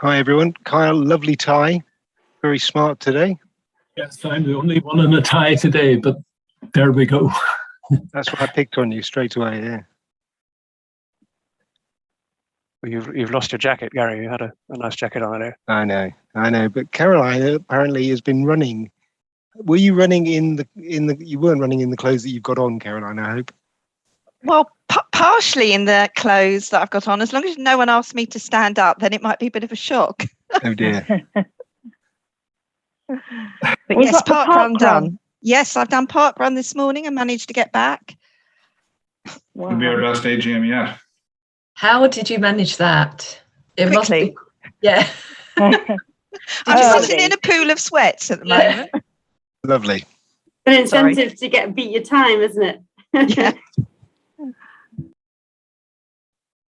Hi everyone, Kyle, lovely tie, very smart today. Yes, I'm the only one in a tie today, but there we go. That's why I picked on you straight away, yeah. Well, you've lost your jacket, Gary. You had a nice jacket on there. I know, but Caroline apparently has been running. Were you running you weren't running in the clothes that you've got on, Caroline, I hope? Well, partially in the clothes that I've got on. As long as no one asks me to stand up, then it might be a bit of a shock. Oh dear. But yes, park run done. Yes, I've done park run this morning and managed to get back. Wow. It'll be our best AGM yet. How did you manage that? It Quickly. Must be, yeah. I'm sitting in a pool of sweats at the moment. Lovely. An incentive to beat your time, isn't it? Yeah.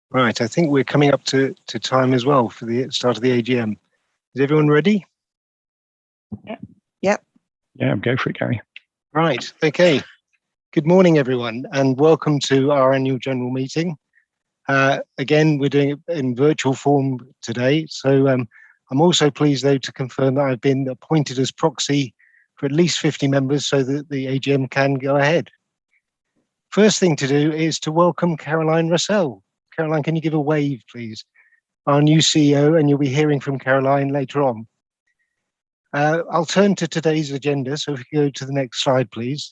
Right, I think we're coming up to time as well for the start of the AGM. Is everyone ready? Yep. Yeah, go for it, Gary. Right, okay. Good morning, everyone, and welcome to our annual general meeting. Again, we're doing it in virtual form today, so I'm also pleased, though, to confirm that I've been appointed as proxy for at least 50 members so that the AGM can go ahead. First thing to do is to welcome Caroline Russell. Caroline, can you give a wave, please? Our new CEO, and you'll be hearing from Caroline later on. I'll turn to today's agenda, so if you go to the next slide, please.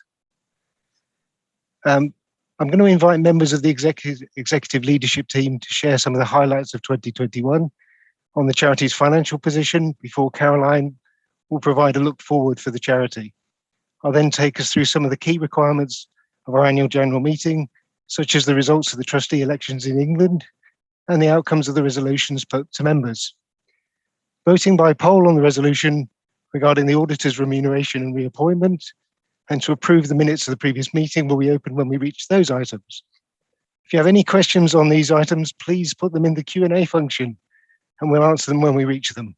I'm going to invite members of the executive leadership team to share some of the highlights of 2021 on the charity's financial position before Caroline will provide a look forward for the charity. I'll then take us through some of the key requirements of our annual general meeting, such as the results of the trustee elections in England and the outcomes of the resolutions put to members. Voting by poll on the resolution regarding the auditor's remuneration and reappointment, and to approve the minutes of the previous meeting will be open when we reach those items. If you have any questions on these items, please put them in the Q&A function and we'll answer them when we reach them.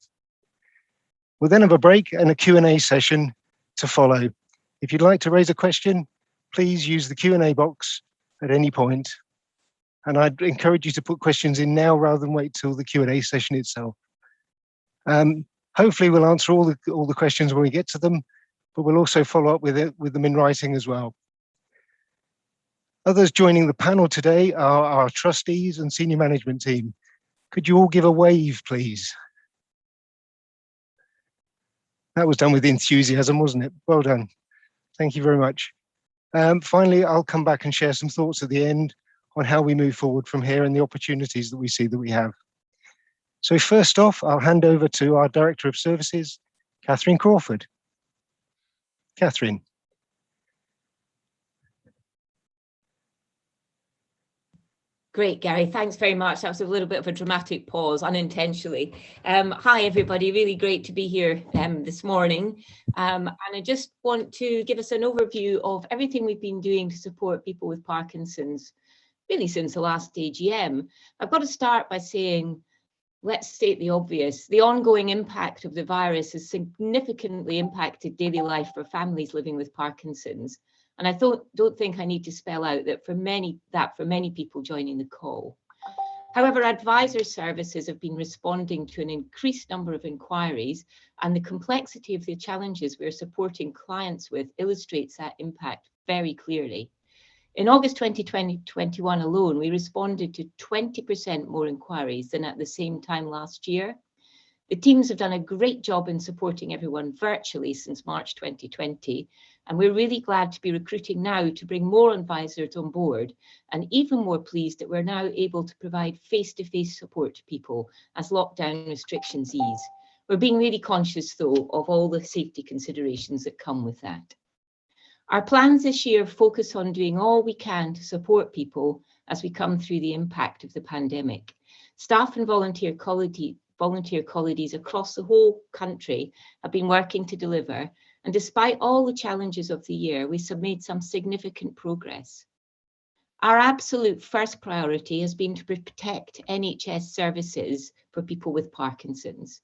We'll then have a break and a Q&A session to follow. If you'd like to raise a question, please use the Q&A box at any point. And I'd encourage you to put questions in now rather than wait till the Q&A session itself. Hopefully we'll answer all the questions when we get to them, but we'll also follow up with them in writing as well. Others joining the panel today are our trustees and senior management team. Could you all give a wave, please? That was done with enthusiasm, wasn't it? Well done. Thank you very much. Finally, I'll come back and share some thoughts at the end on how we move forward from here and the opportunities that we see that we have. So first off, I'll hand over to our Director of Services, Catherine Crawford. Catherine. Great, Gary. Thanks very much. That was a little bit of a dramatic pause, unintentionally. Hi, everybody. Really great to be here this morning. And I just want to give us an overview of everything we've been doing to support people with Parkinson's, really since the last AGM. I've got to start by saying, let's state the obvious. The ongoing impact of the virus has significantly impacted daily life for families living with Parkinson's. And I don't think I need to spell out that for many people joining the call. However, advisor services have been responding to an increased number of inquiries, and the complexity of the challenges we're supporting clients with illustrates that impact very clearly. In August 2021 alone, we responded to 20% more inquiries than at the same time last year. The teams have done a great job in supporting everyone virtually since March 2020, and we're really glad to be recruiting now to bring more advisors on board, and even more pleased that we're now able to provide face-to-face support to people as lockdown restrictions ease. We're being really conscious, though, of all the safety considerations that come with that. Our plans this year focus on doing all we can to support people as we come through the impact of the pandemic. Staff and volunteer colleagues across the whole country have been working to deliver, and despite all the challenges of the year, we've made some significant progress. Our absolute first priority has been to protect NHS services for people with Parkinson's.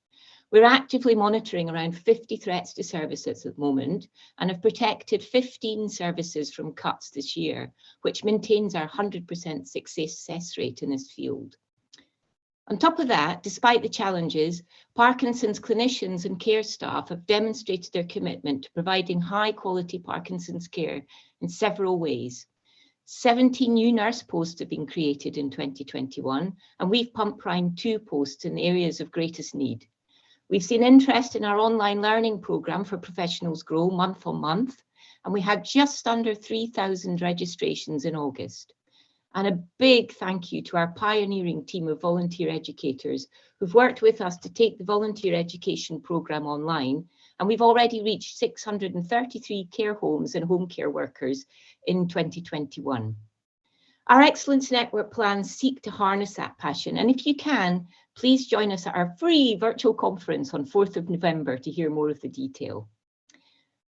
We're actively monitoring around 50 threats to services at the moment and have protected 15 services from cuts this year, which maintains our 100% success rate in this field. On top of that, despite the challenges, Parkinson's clinicians and care staff have demonstrated their commitment to providing high quality Parkinson's care in several ways. 17 new nurse posts have been created in 2021, and we've pump primed 2 posts in the areas of greatest need. We've seen interest in our online learning programme for professionals grow month on month, and we had just under 3,000 registrations in August. And a big thank you to our pioneering team of volunteer educators who've worked with us to take the volunteer education programme online, and we've already reached 633 care homes and home care workers in 2021. Our Excellence Network plans seek to harness that passion, and if you can, please join us at our free virtual conference on 4th of November to hear more of the detail.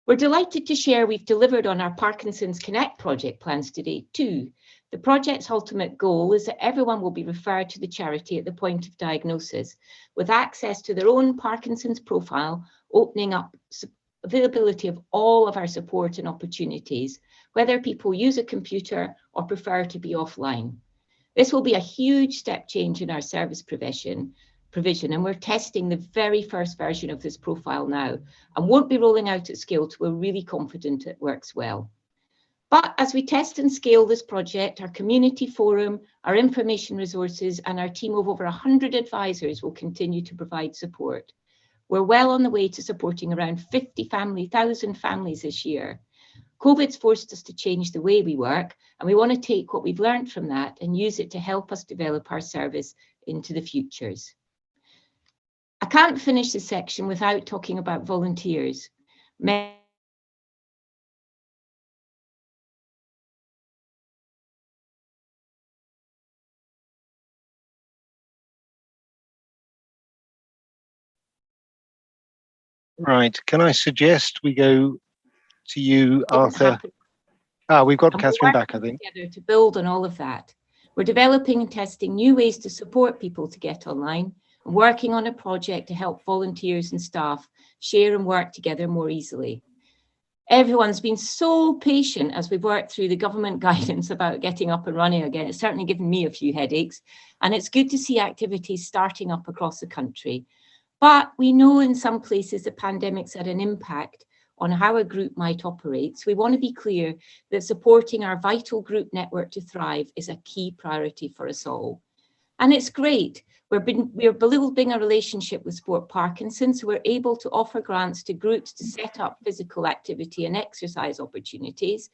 We're delighted to share we've delivered on our Parkinson's Connect project plans today too. The project's ultimate goal is that everyone will be referred to the charity at the point of diagnosis with access to their own Parkinson's profile, opening up availability of all of our support and opportunities, whether people use a computer or prefer to be offline. This will be a huge step change in our service provision, and we're testing the very first version of this profile now and won't be rolling out at scale till we're really confident it works well. But as we test and scale this project, our community forum, our information resources, and our team of over 100 advisors will continue to provide support. We're well on the way to supporting around 50,000 families this year. COVID's forced us to change the way we work, and we want to take what we've learned from that and use it to help us develop our service into the futures. I can't finish this section without talking about volunteers. Right. Can I suggest we go to you, Arthur? We've got Catherine back, I think. Together to build on all of that. We're developing and testing new ways to support people to get online and working on a project to help volunteers and staff share and work together more easily. Everyone's been so patient as we've worked through the government guidance about getting up and running again. It's certainly given me a few headaches, and it's good to see activities starting up across the country. But we know in some places the pandemic's had an impact on how a group might operate. So we want to be clear that supporting our vital group network to thrive is a key priority for us all. And it's great. We're building a relationship with Sport Parkinson's, so we're able to offer grants to groups to set up physical activity and exercise opportunities.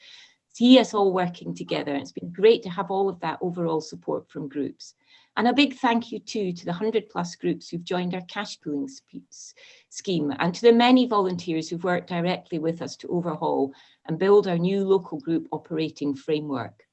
See us all working together. It's been great to have all of that overall support from groups. And a big thank you too to the 100+ groups who've joined our cash pooling scheme, and to the many volunteers who've worked directly with us to overhaul and build our new local group operating framework.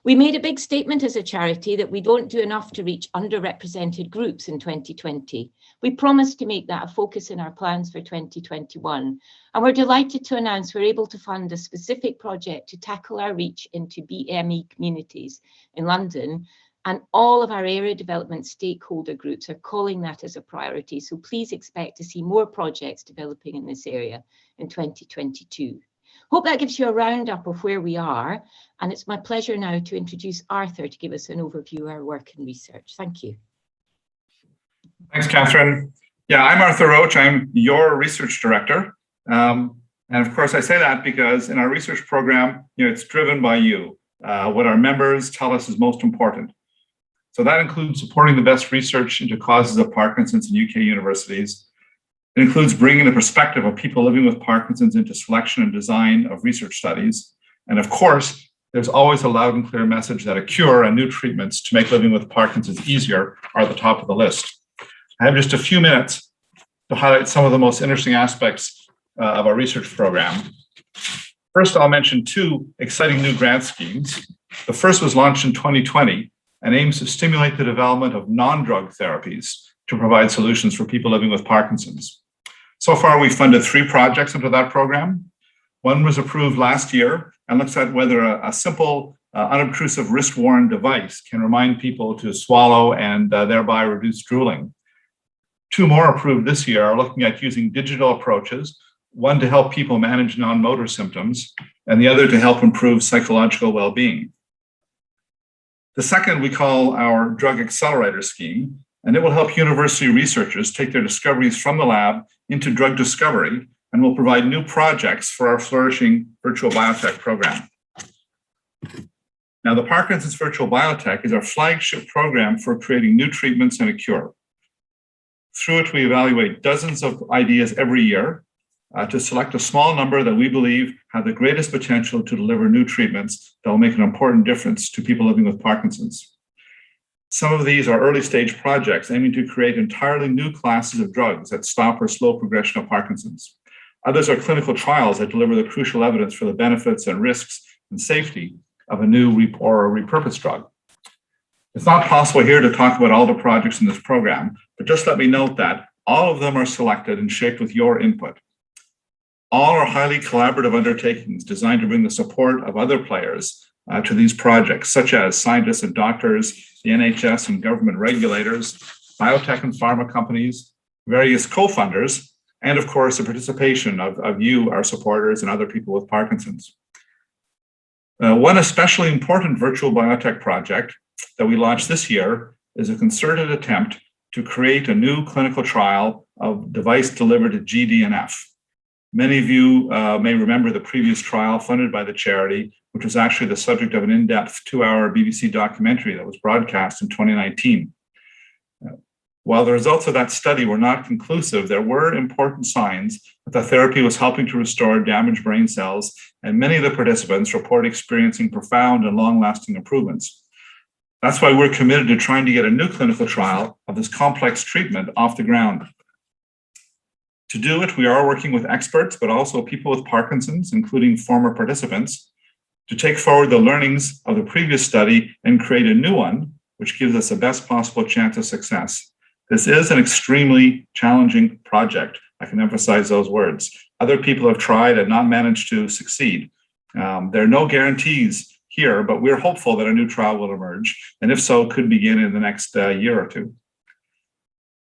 We made a big statement as a charity that we don't do enough to reach underrepresented groups in 2020. We promised to make that a focus in our plans for 2021. And we're delighted to announce we're able to fund a specific project to tackle our reach into BME communities in London. And all of our area development stakeholder groups are calling that as a priority. So please expect to see more projects developing in this area in 2022. Hope that gives you a roundup of where we are. And it's my pleasure now to introduce Arthur to give us an overview of our work and research. Thank you. Thanks, Catherine. Yeah, I'm Arthur Roach. I'm your research director. And of course, I say that because in our research program, it's driven by you. What our members tell us is most important. So that includes supporting the best research into causes of Parkinson's in UK universities. It includes bringing the perspective of people living with Parkinson's into selection and design of research studies. And of course, there's always a loud and clear message that a cure and new treatments to make living with Parkinson's easier are at the top of the list. I have just a few minutes to highlight some of the most interesting aspects of our research program. First, I'll mention 2 exciting new grant schemes. The first was launched in 2020 and aims to stimulate the development of non-drug therapies to provide solutions for people living with Parkinson's. So far, we've funded 3 projects under that program. One was approved last year and looks at whether a simple, unobtrusive wrist-worn device can remind people to swallow and thereby reduce drooling. 2 more approved this year are looking at using digital approaches, one to help people manage non-motor symptoms, and the other to help improve psychological well-being. The second we call our Drug Accelerator Scheme, and it will help university researchers take their discoveries from the lab into drug discovery and will provide new projects for our flourishing virtual biotech program. Now, the Parkinson's Virtual Biotech is our flagship program for creating new treatments and a cure. Through it, we evaluate dozens of ideas every year to select a small number that we believe have the greatest potential to deliver new treatments that will make an important difference to people living with Parkinson's. Some of these are early stage projects aiming to create entirely new classes of drugs that stop or slow progression of Parkinson's. Others are clinical trials that deliver the crucial evidence for the benefits and risks and safety of a new or a repurposed drug. It's not possible here to talk about all the projects in this program, but just let me note that all of them are selected and shaped with your input. All are highly collaborative undertakings designed to bring the support of other players to these projects, such as scientists and doctors, the NHS and government regulators, biotech and pharma companies, various co-funders, and of course, the participation of you, our supporters, and other people with Parkinson's. One especially important virtual biotech project that we launched this year is a concerted attempt to create a new clinical trial of device delivered to GDNF. Many of you may remember the previous trial funded by the charity, which was actually the subject of an in-depth 2-hour BBC documentary that was broadcast in 2019. While the results of that study were not conclusive, there were important signs that the therapy was helping to restore damaged brain cells, and many of the participants report experiencing profound and long-lasting improvements. That's why we're committed to trying to get a new clinical trial of this complex treatment off the ground. To do it, we are working with experts, but also people with Parkinson's, including former participants, to take forward the learnings of the previous study and create a new one, which gives us the best possible chance of success. This is an extremely challenging project. I can emphasize those words. Other people have tried and not managed to succeed. There are no guarantees here, but we're hopeful that a new trial will emerge, and if so, could begin in the next year or two.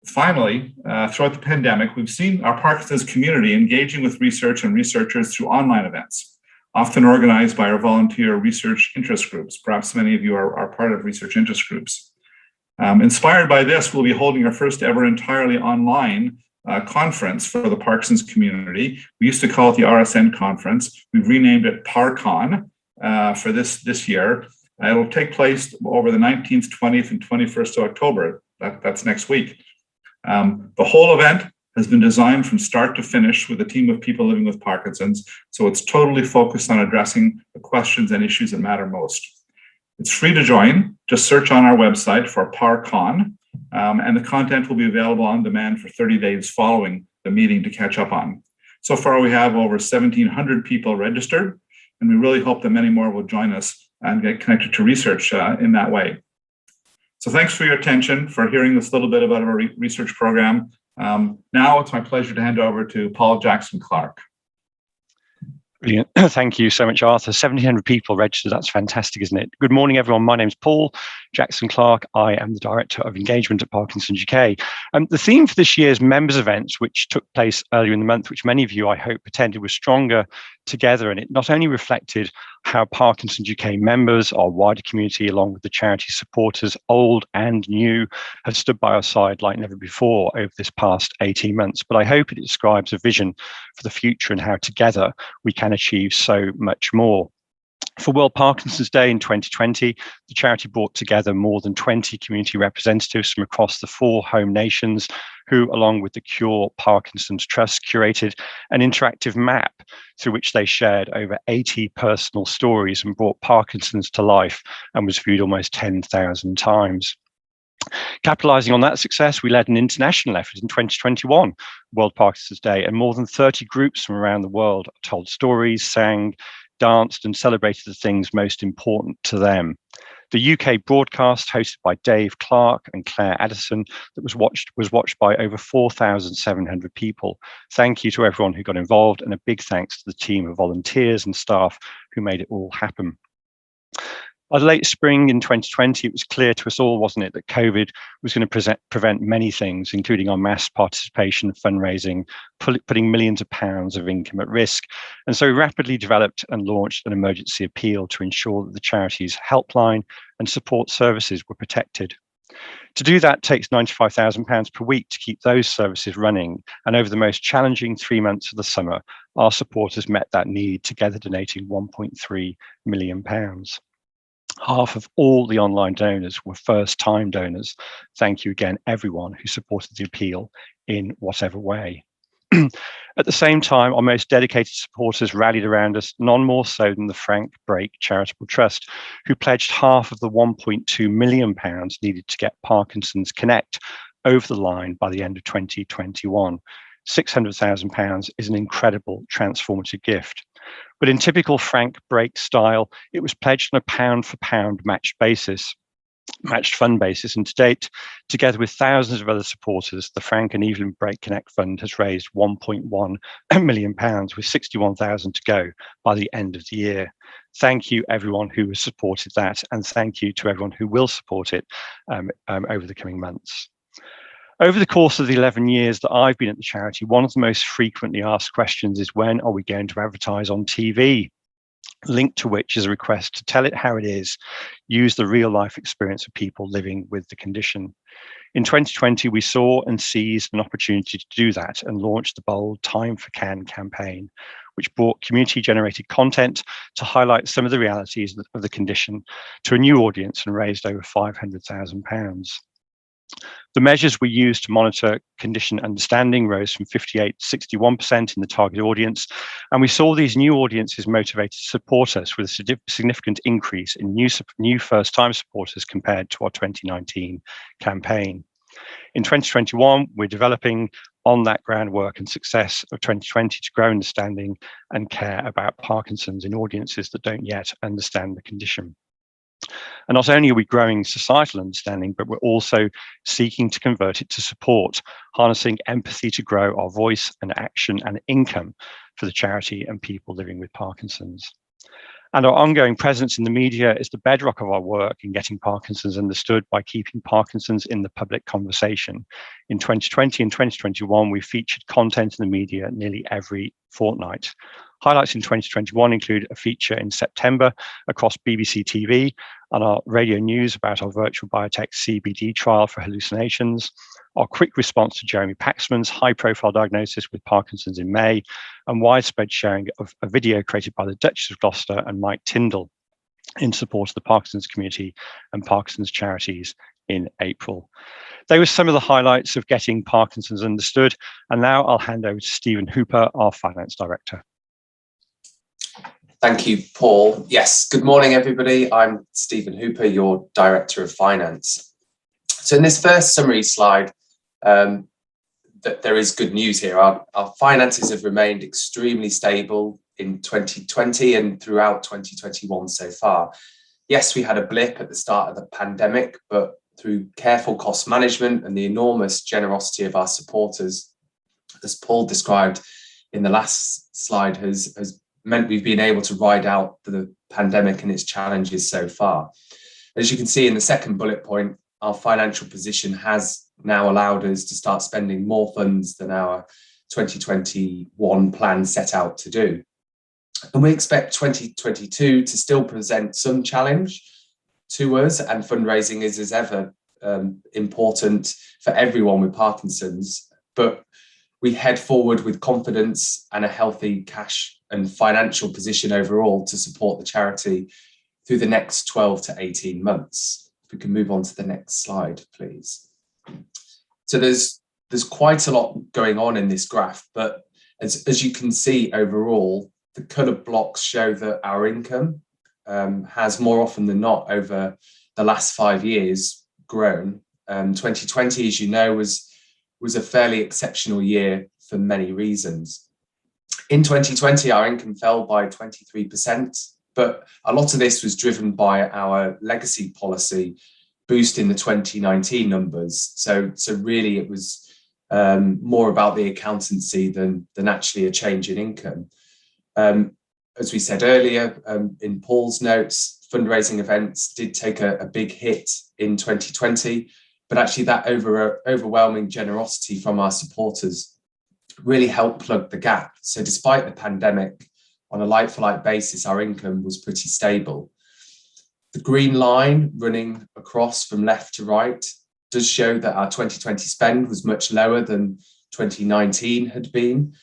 Finally, throughout the pandemic, we've seen our Parkinson's community engaging with research and researchers through online events, often organized by our volunteer research interest groups. Perhaps many of you are part of research interest groups. Inspired by this, we'll be holding our first ever entirely online conference for the Parkinson's community. We used to call it the RSN conference. We've renamed it ParCon for this year. It'll take place over the 19th, 20th, and 21st of October. That's next week. The whole event has been designed from start to finish with a team of people living with Parkinson's, so it's totally focused on addressing the questions and issues that matter most. It's free to join. Just search on our website for ParCon, and the content will be available on demand for 30 days following the meeting to catch up on. So far, we have over 1,700 people registered, and we really hope that many more will join us and get connected to research in that way. So thanks for your attention, for hearing this little bit about our research program. Now it's my pleasure to hand over to Paul Jackson Clark. Brilliant. Thank you so much, Arthur. 1,700 people registered. That's fantastic, isn't it? Good morning, everyone. My name's Paul Jackson Clark. I am the Director of Engagement at Parkinson's UK. The theme for this year's members events, which took place earlier in the month, which many of you, I hope, attended, was Stronger Together. And it not only reflected how Parkinson's UK members, our wider community, along with the charity supporters, old and new, have stood by our side like never before over this past 18 months. But I hope it describes a vision for the future and how together we can achieve so much more. For World Parkinson's Day in 2020, the charity brought together more than 20 community representatives from across the 4 home nations who, along with the Cure Parkinson's Trust, curated an interactive map through which they shared over 80 personal stories and brought Parkinson's to life and was viewed almost 10,000 times. Capitalising on that success, we led an international effort in 2021, World Parkinson's Day, and more than 30 groups from around the world told stories, sang, danced and celebrated the things most important to them. The UK broadcast, hosted by Dave Clark and Claire Addison, that was watched by over 4,700 people. Thank you to everyone who got involved, and a big thanks to the team of volunteers and staff who made it all happen. By late spring in 2020, it was clear to us all, wasn't it, that COVID was going to prevent many things, including our mass participation, fundraising, putting millions of pounds of income at risk. And so we rapidly developed and launched an emergency appeal to ensure that the charity's helpline and support services were protected. To do that takes £95,000 per week to keep those services running. And over the most challenging 3 months of the summer, our supporters met that need, together donating £1.3 million. Half of all the online donors were first-time donors. Thank you again, everyone who supported the appeal in whatever way. At the same time, our most dedicated supporters rallied around us, none more so than the Frank Brake Charitable Trust, who pledged half of the £1.2 million needed to get Parkinson's Connect over the line by the end of 2021. £600,000 is an incredible transformative gift. But in typical Frank Brake style, it was pledged on a pound-for-pound matched fund basis, and to date, together with thousands of other supporters, the Frank and Evelyn Brake Connect Fund has raised £1.1 million, with 61,000 to go by the end of the year. Thank you, everyone who has supported that, and thank you to everyone who will support it over the coming months. Over the course of the 11 years that I've been at the charity, one of the most frequently asked questions is, when are we going to advertise on TV? Linked to which is a request to tell it how it is, use the real life experience of people living with the condition. In 2020, we saw and seized an opportunity to do that and launched the bold Time for Can campaign, which brought community generated content to highlight some of the realities of the condition to a new audience and raised over £500,000. The measures we used to monitor condition understanding rose from 58 to 61% in the target audience, and we saw these new audiences motivated to support us with a significant increase in new first-time supporters compared to our 2019 campaign. In 2021, we're developing on that groundwork and success of 2020 to grow understanding and care about Parkinson's in audiences that don't yet understand the condition. And not only are we growing societal understanding, but we're also seeking to convert it to support, harnessing empathy to grow our voice and action and income for the charity and people living with Parkinson's. And our ongoing presence in the media is the bedrock of our work in getting Parkinson's understood by keeping Parkinson's in the public conversation. In 2020 and 2021, we featured content in the media nearly every fortnight. Highlights in 2021 include a feature in September across BBC TV and our radio news about our virtual biotech CBD trial for hallucinations, our quick response to Jeremy Paxman's high-profile diagnosis with Parkinson's in May, and widespread sharing of a video created by the Duchess of Gloucester and Mike Tyndall in support of the Parkinson's community and Parkinson's charities in April. They were some of the highlights of getting Parkinson's understood, and now I'll hand over to Stephen Hooper, our Finance Director. Thank you, Paul. Yes, good morning, everybody. I'm Stephen Hooper, your Director of Finance. So in this first summary slide, there is good news here. Our finances have remained extremely stable in 2020 and throughout 2021 so far. Yes, we had a blip at the start of the pandemic, but through careful cost management and the enormous generosity of our supporters, as Paul described in the last slide, has meant we've been able to ride out the pandemic and its challenges so far. As you can see in the second bullet point, our financial position has now allowed us to start spending more funds than our 2021 plan set out to do. And we expect 2022 to still present some challenge to us, and fundraising is as ever important for everyone with Parkinson's, but we head forward with confidence and a healthy cash and financial position overall to support the charity through the next 12 to 18 months. If we can move on to the next slide, please. So there's quite a lot going on in this graph, but as you can see overall, the coloured blocks show that our income has more often than not over the last 5 years grown. 2020, as you know, was a fairly exceptional year for many reasons. In 2020, our income fell by 23%, but a lot of this was driven by our legacy policy boosting the 2019 numbers. So really it was more about the accountancy than actually a change in income. As we said earlier in Paul's notes, fundraising events did take a big hit in 2020, but actually that overwhelming generosity from our supporters really helped plug the gap. So despite the pandemic, on a like-for-like basis, our income was pretty stable. The green line running across from left to right does show that our 2020 spend was much lower than 2019 had been.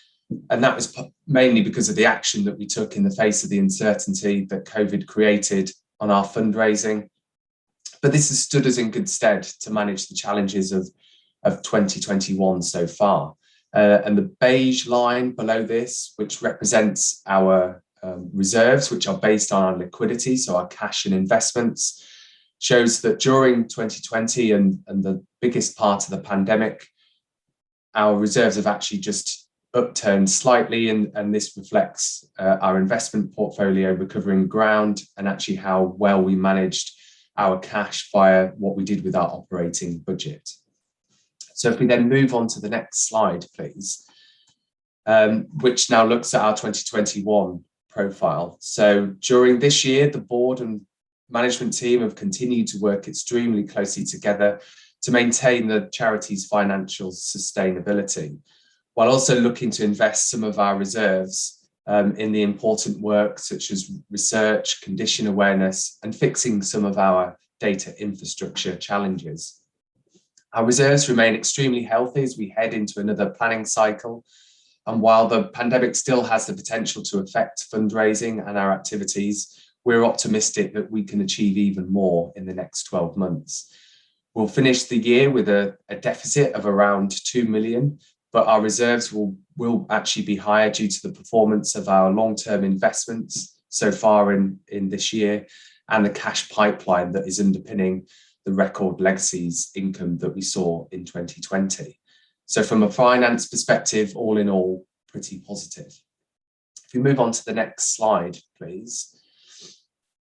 And that was mainly because of the action that we took in the face of the uncertainty that COVID created on our fundraising. But this has stood us in good stead to manage the challenges of 2021 so far. And the beige line below this, which represents our reserves, which are based on our liquidity, so our cash and investments, shows that during 2020 and the biggest part of the pandemic, our reserves have actually just upturned slightly, and this reflects our investment portfolio recovering ground and actually how well we managed our cash via what we did with our operating budget. So if we then move on to the next slide, please, which now looks at our 2021 profile. So during this year, the board and management team have continued to work extremely closely together to maintain the charity's financial sustainability, while also looking to invest some of our reserves in the important work such as research, condition awareness, and fixing some of our data infrastructure challenges. Our reserves remain extremely healthy as we head into another planning cycle. And while the pandemic still has the potential to affect fundraising and our activities, we're optimistic that we can achieve even more in the next 12 months. We'll finish the year with a deficit of around 2 million, but our reserves will actually be higher due to the performance of our long-term investments so far in this year and the cash pipeline that is underpinning the record legacies income that we saw in 2020. So from a finance perspective, all in all, pretty positive. If we move on to the next slide, please.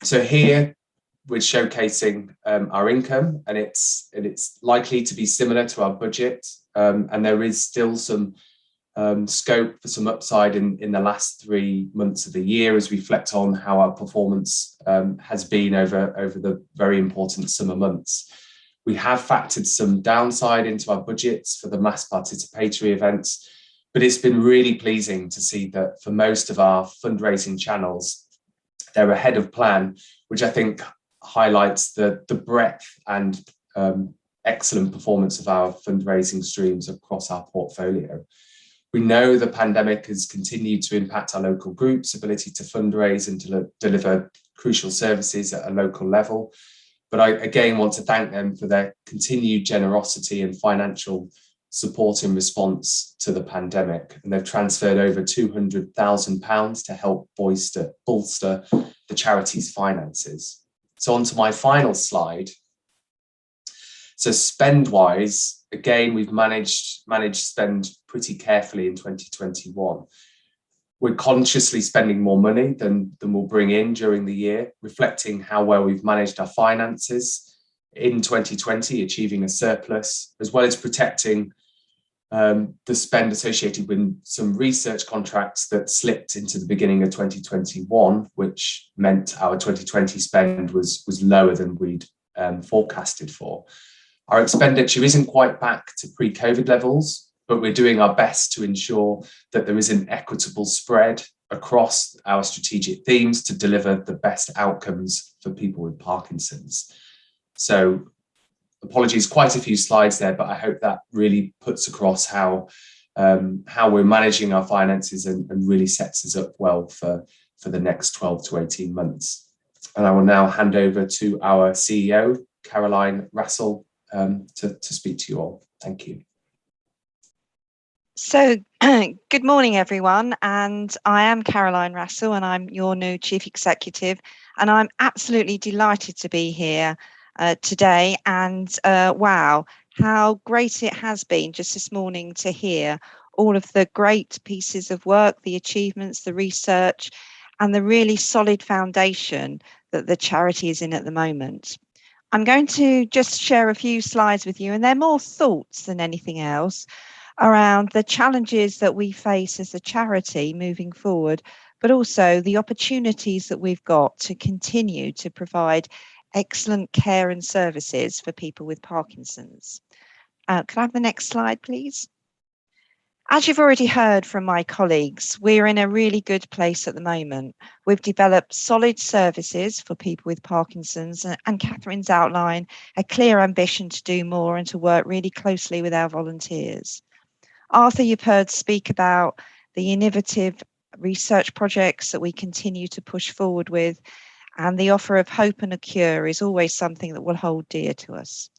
So here we're showcasing our income, and it's likely to be similar to our budget. And there is still some scope for some upside in the last 3 months of the year as we reflect on how our performance has been over the very important summer months. We have factored some downside into our budgets for the mass participatory events, but it's been really pleasing to see that for most of our fundraising channels, they're ahead of plan, which I think highlights the breadth and excellent performance of our fundraising streams across our portfolio. We know the pandemic has continued to impact our local groups' ability to fundraise and to deliver crucial services at a local level. But I again want to thank them for their continued generosity and financial support in response to the pandemic. And they've transferred over £200,000 to help bolster the charity's finances. So on to my final slide. So spend-wise, again, we've managed spend pretty carefully in 2021. We're consciously spending more money than we'll bring in during the year, reflecting how well we've managed our finances in 2020, achieving a surplus, as well as protecting the spend associated with some research contracts that slipped into the beginning of 2021, which meant our 2020 spend was lower than we'd forecasted for. Our expenditure isn't quite back to pre-COVID levels, but we're doing our best to ensure that there is an equitable spread across our strategic themes to deliver the best outcomes for people with Parkinson's. So apologies, quite a few slides there, but I hope that really puts across how we're managing our finances and really sets us up well for the next 12 to 18 months. And I will now hand over to our CEO, Caroline Rassell, to speak to you all. Thank you. So good morning, everyone. And I am Caroline Rassell, and I'm your new Chief Executive. And I'm absolutely delighted to be here today. And wow, how great it has been just this morning to hear all of the great pieces of work, the achievements, the research, and the really solid foundation that the charity is in at the moment. I'm going to just share a few slides with you, and they're more thoughts than anything else around the challenges that we face as a charity moving forward, but also the opportunities that we've got to continue to provide excellent care and services for people with Parkinson's. Can I have the next slide, please? As you've already heard from my colleagues, we're in a really good place at the moment. We've developed solid services for people with Parkinson's, and Catherine's outlined a clear ambition to do more and to work really closely with our volunteers. Arthur, you've heard speak about the innovative research projects that we continue to push forward with, and the offer of hope and a cure is always something that will hold dear to us.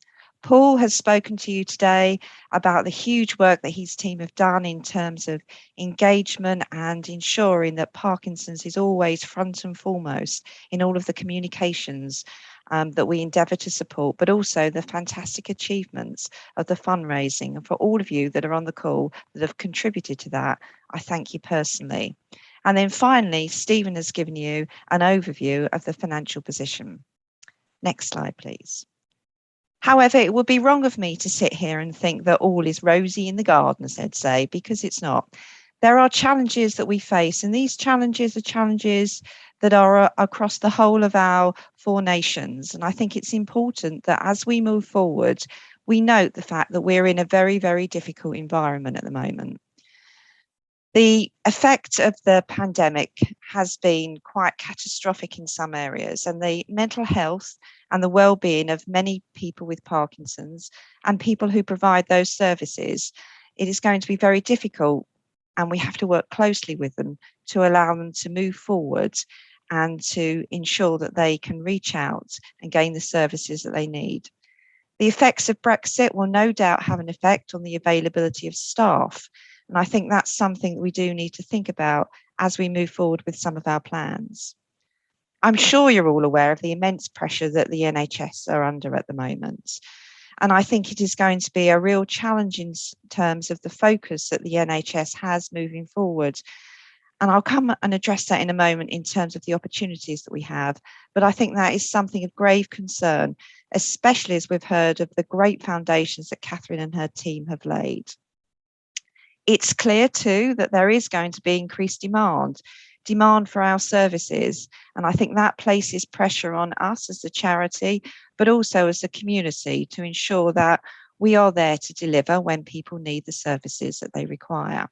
Paul has spoken to you today about the huge work that his team have done in terms of engagement and ensuring that Parkinson's is always front and foremost in all of the communications that we endeavour to support, but also the fantastic achievements of the fundraising. And for all of you that are on the call that have contributed to that, I thank you personally. And then finally, Stephen has given you an overview of the financial position. Next slide, please. However, it would be wrong of me to sit here and think that all is rosy in the garden, as they'd say, because it's not. There are challenges that we face, and these challenges are challenges that are across the whole of our 4 nations. And I think it's important that as we move forward, we note the fact that we're in a very, very difficult environment at the moment. The effect of the pandemic has been quite catastrophic in some areas, and the mental health and the well-being of many people with Parkinson's and people who provide those services, it is going to be very difficult, and we have to work closely with them to allow them to move forward and to ensure that they can reach out and gain the services that they need. The effects of Brexit will no doubt have an effect on the availability of staff. And I think that's something that we do need to think about as we move forward with some of our plans. I'm sure you're all aware of the immense pressure that the NHS are under at the moment. And I think it is going to be a real challenge in terms of the focus that the NHS has moving forward. And I'll come and address that in a moment in terms of the opportunities that we have. But I think that is something of grave concern, especially as we've heard of the great foundations that Catherine and her team have laid. It's clear too that there is going to be increased demand for our services. And I think that places pressure on us as a charity, but also as a community to ensure that we are there to deliver when people need the services that they require.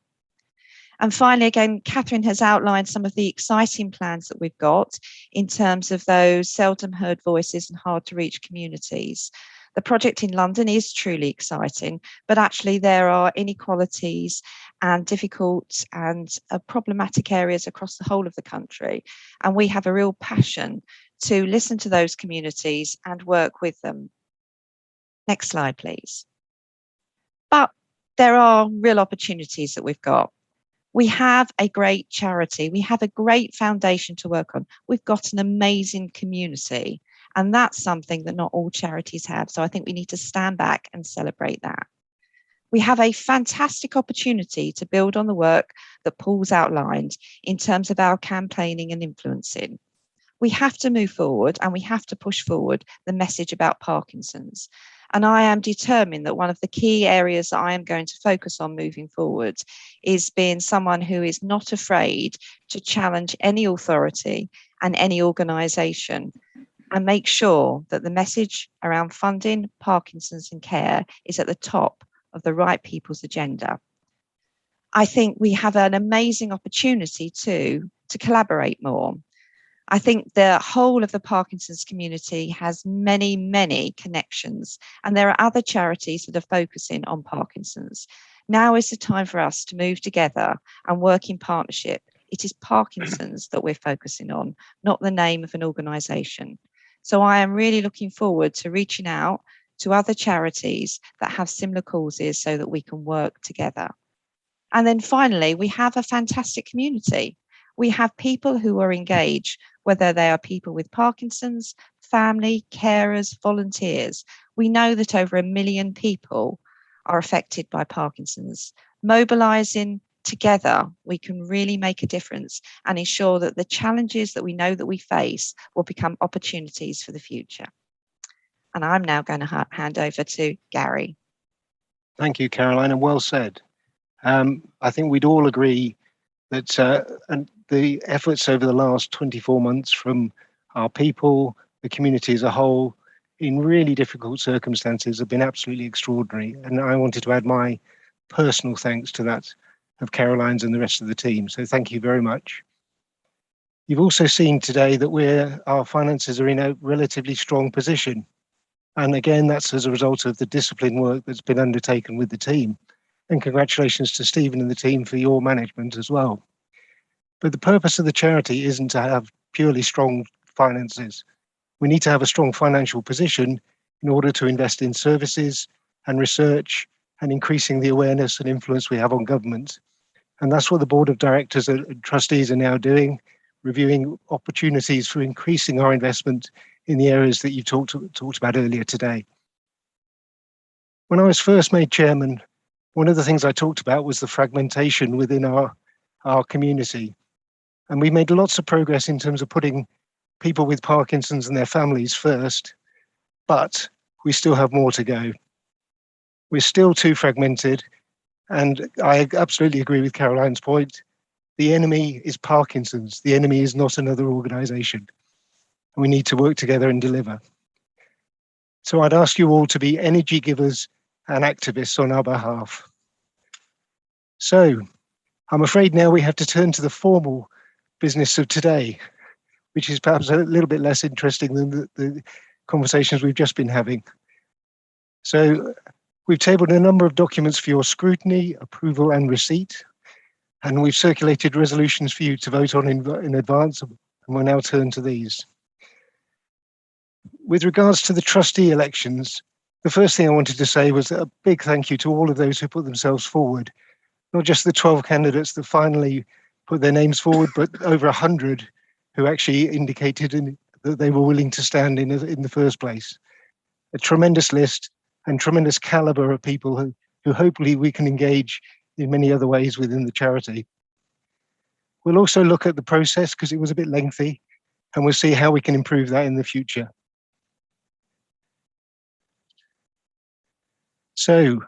And finally, again, Catherine has outlined some of the exciting plans that we've got in terms of those seldom heard voices and hard to reach communities. The project in London is truly exciting, but actually there are inequalities and difficult and problematic areas across the whole of the country. And we have a real passion to listen to those communities and work with them. Next slide, please. But there are real opportunities that we've got. We have a great charity. We have a great foundation to work on. We've got an amazing community. And that's something that not all charities have. So I think we need to stand back and celebrate that. We have a fantastic opportunity to build on the work that Paul's outlined in terms of our campaigning and influencing. We have to move forward and we have to push forward the message about Parkinson's. And I am determined that one of the key areas that I am going to focus on moving forward is being someone who is not afraid to challenge any authority and any organisation and make sure that the message around funding Parkinson's and care is at the top of the right people's agenda. I think we have an amazing opportunity to collaborate more. I think the whole of the Parkinson's community has many, many connections, and there are other charities that are focusing on Parkinson's. Now is the time for us to move together and work in partnership. It is Parkinson's that we're focusing on, not the name of an organisation. So I am really looking forward to reaching out to other charities that have similar causes so that we can work together. And then finally, we have a fantastic community. We have people who are engaged, whether they are people with Parkinson's, family, carers, volunteers. We know that over 1 million people are affected by Parkinson's. Mobilising together, we can really make a difference and ensure that the challenges that we know that we face will become opportunities for the future. And I'm now going to hand over to Gary. Thank you, Caroline, and well said. I think we'd all agree that the efforts over the last 24 months from our people, the community as a whole, in really difficult circumstances have been absolutely extraordinary. And I wanted to add my personal thanks to that of Caroline's and the rest of the team. So thank you very much. You've also seen today that our finances are in a relatively strong position. And again, that's as a result of the disciplined work that's been undertaken with the team. And congratulations to Stephen and the team for your management as well. But the purpose of the charity isn't to have purely strong finances. We need to have a strong financial position in order to invest in services and research and increasing the awareness and influence we have on government. And that's what the board of directors and trustees are now doing, reviewing opportunities for increasing our investment in the areas that you talked about earlier today. When I was first made chairman, one of the things I talked about was the fragmentation within our community. And we made lots of progress in terms of putting people with Parkinson's and their families first, but we still have more to go. We're still too fragmented, and I absolutely agree with Caroline's point. The enemy is Parkinson's. The enemy is not another organisation. We need to work together and deliver. So I'd ask you all to be energy givers and activists on our behalf. So I'm afraid now we have to turn to the formal business of today, which is perhaps a little bit less interesting than the conversations we've just been having. So we've tabled a number of documents for your scrutiny, approval and receipt, and we've circulated resolutions for you to vote on in advance, and we'll now turn to these. With regards to the trustee elections, the first thing I wanted to say was a big thank you to all of those who put themselves forward, not just the 12 candidates that finally put their names forward, but over 100 who actually indicated that they were willing to stand in the first place. A tremendous list and tremendous caliber of people who hopefully we can engage in many other ways within the charity. We'll also look at the process because it was a bit lengthy, and we'll see how we can improve that in the future. So,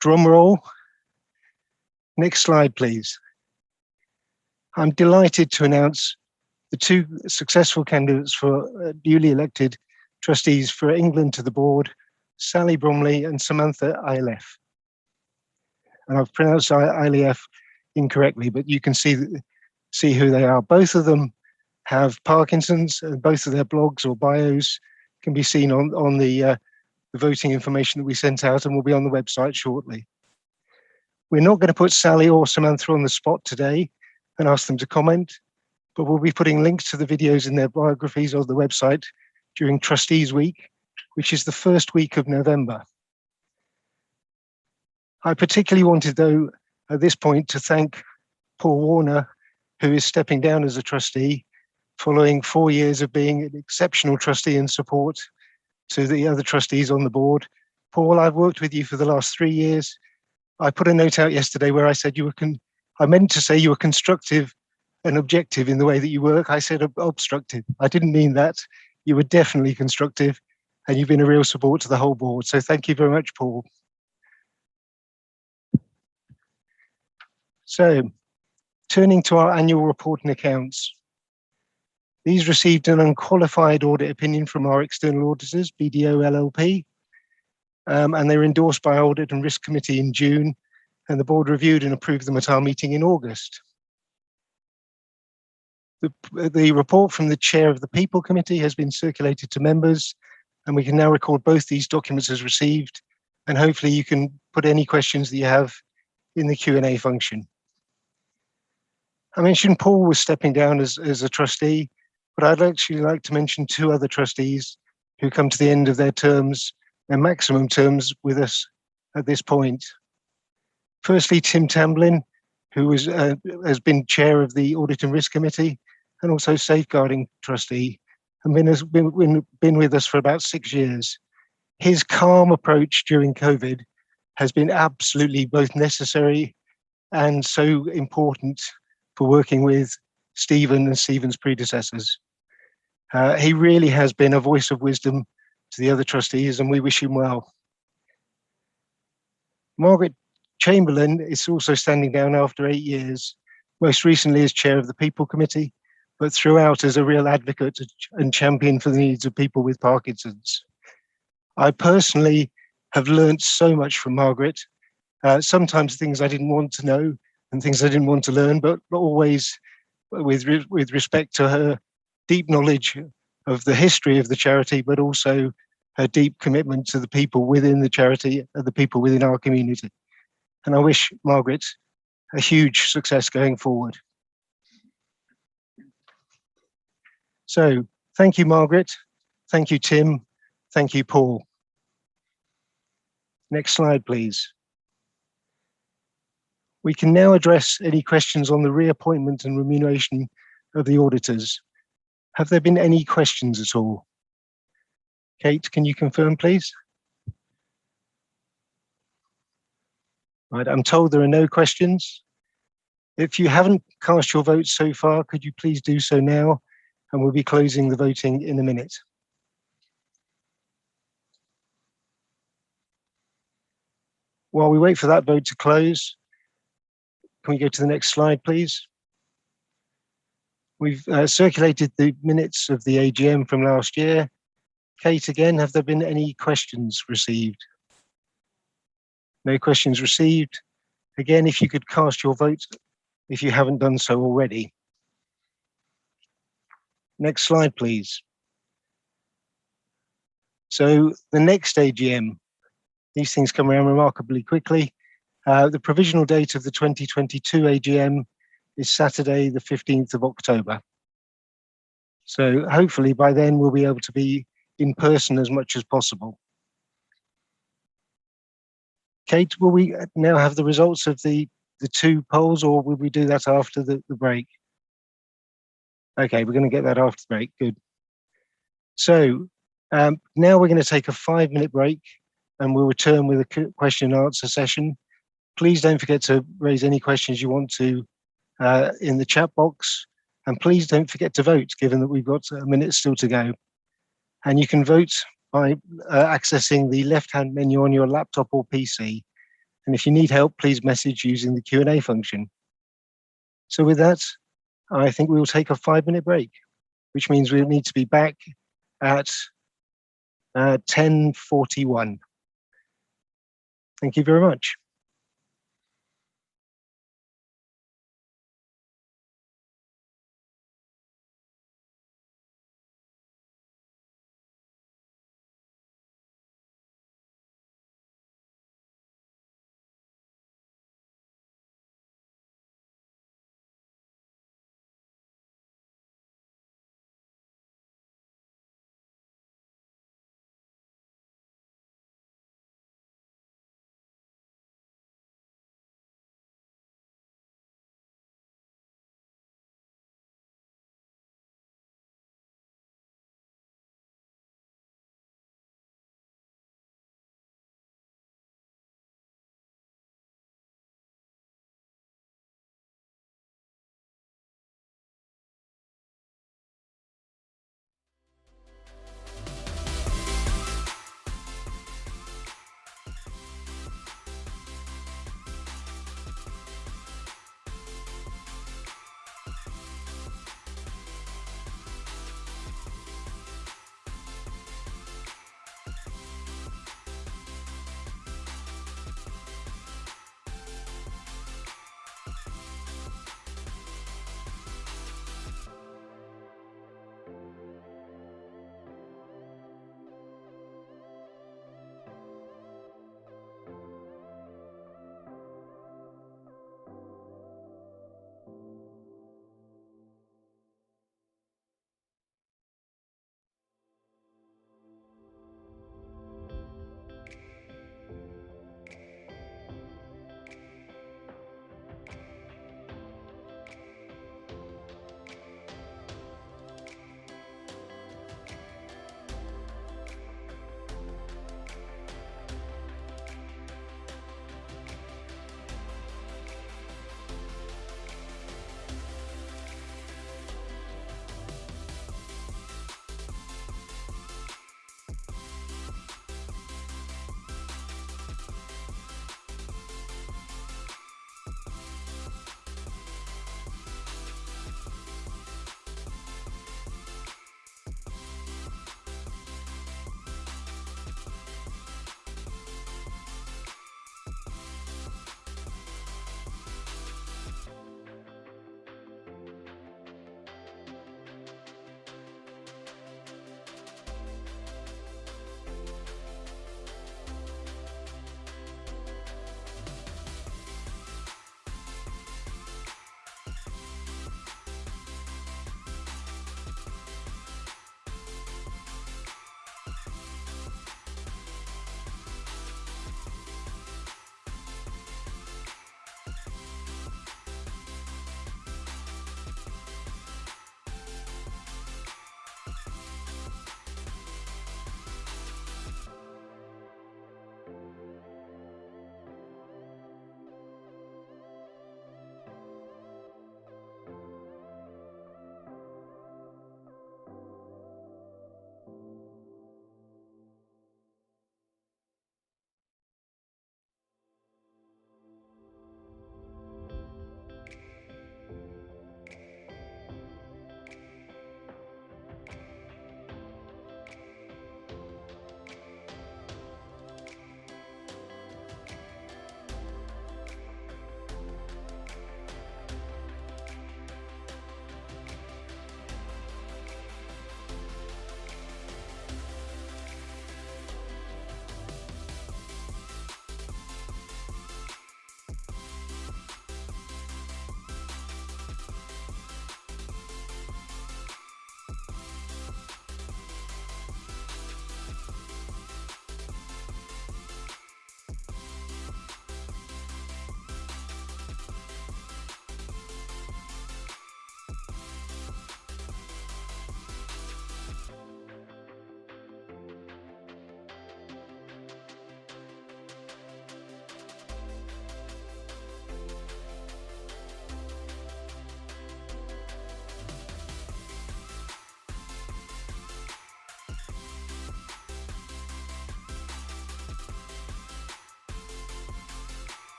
drum roll. Next slide, please. I'm delighted to announce the two successful candidates for newly elected trustees for England to the board, Sally Bromley and Samantha Ilef. And I've pronounced Ilef incorrectly, but you can see who they are. Both of them have Parkinson's, and both of their blogs or bios can be seen on the voting information that we sent out and will be on the website shortly. We're not going to put Sally or Samantha on the spot today and ask them to comment, but we'll be putting links to the videos in their biographies on the website during Trustees Week, which is the first week of November. I particularly wanted, though, at this point to thank Paul Warner, who is stepping down as a trustee following 4 years of being an exceptional trustee and support to the other trustees on the board. Paul, I've worked with you for the last 3 years. I put a note out yesterday where I said I meant to say you were constructive and objective in the way that you work. I said obstructive. I didn't mean that. You were definitely constructive, and you've been a real support to the whole board. So thank you very much, Paul. So, turning to our annual report and accounts. These received an unqualified audit opinion from our external auditors, BDO LLP, and they were endorsed by our Audit and Risk Committee in June, and the board reviewed and approved them at our meeting in August. The report from the chair of the People Committee has been circulated to members, and we can now record both these documents as received, and hopefully you can put any questions that you have in the Q&A function. I mentioned Paul was stepping down as a trustee, but I'd actually like to mention two other trustees who come to the end of their terms, their maximum terms with us at this point. Firstly, Tim Tamblin, who has been chair of the Audit and Risk Committee and also safeguarding trustee, and been with us for about 6 years. His calm approach during COVID has been absolutely both necessary and so important for working with Stephen and Stephen's predecessors. He really has been a voice of wisdom to the other trustees, and we wish him well. Margaret Chamberlain is also standing down after 8 years. most recently as chair of the People Committee, but throughout as a real advocate and champion for the needs of people with Parkinson's. I personally have learned so much from Margaret, sometimes things I didn't want to know and things I didn't want to learn, but always with respect to her deep knowledge of the history of the charity, but also her deep commitment to the people within the charity and the people within our community. And I wish Margaret a huge success going forward. So thank you, Margaret. Thank you, Tim. Thank you, Paul. Next slide, please. We can now address any questions on the reappointment and remuneration of the auditors. Have there been any questions at all? Kate, can you confirm, please? Right, I'm told there are no questions. If you haven't cast your vote so far, could you please do so now? And we'll be closing the voting in a minute. While we wait for that vote to close, can we go to the next slide, please? We've circulated the minutes of the AGM from last year. Kate, again, have there been any questions received? No questions received. Again, if you could cast your vote if you haven't done so already. Next slide, please. So the next AGM, these things come around remarkably quickly. The provisional date of the 2022 AGM is Saturday, the 15th of October. So hopefully by then we'll be able to be in person as much as possible. Kate, will we now have the results of the two polls, or will we do that after the break? Okay, we're going to get that after the break. Good. So now we're going to take a 5-minute break and we'll return with a question and answer session. Please don't forget to raise any questions you want to in the chat box. And please don't forget to vote, given that we've got a minute still to go. And you can vote by accessing the left-hand menu on your laptop or PC. And if you need help, please message using the Q&A function. So with that, I think we will take a 5-minute break, which means we'll need to be back at 10:41. Thank you very much.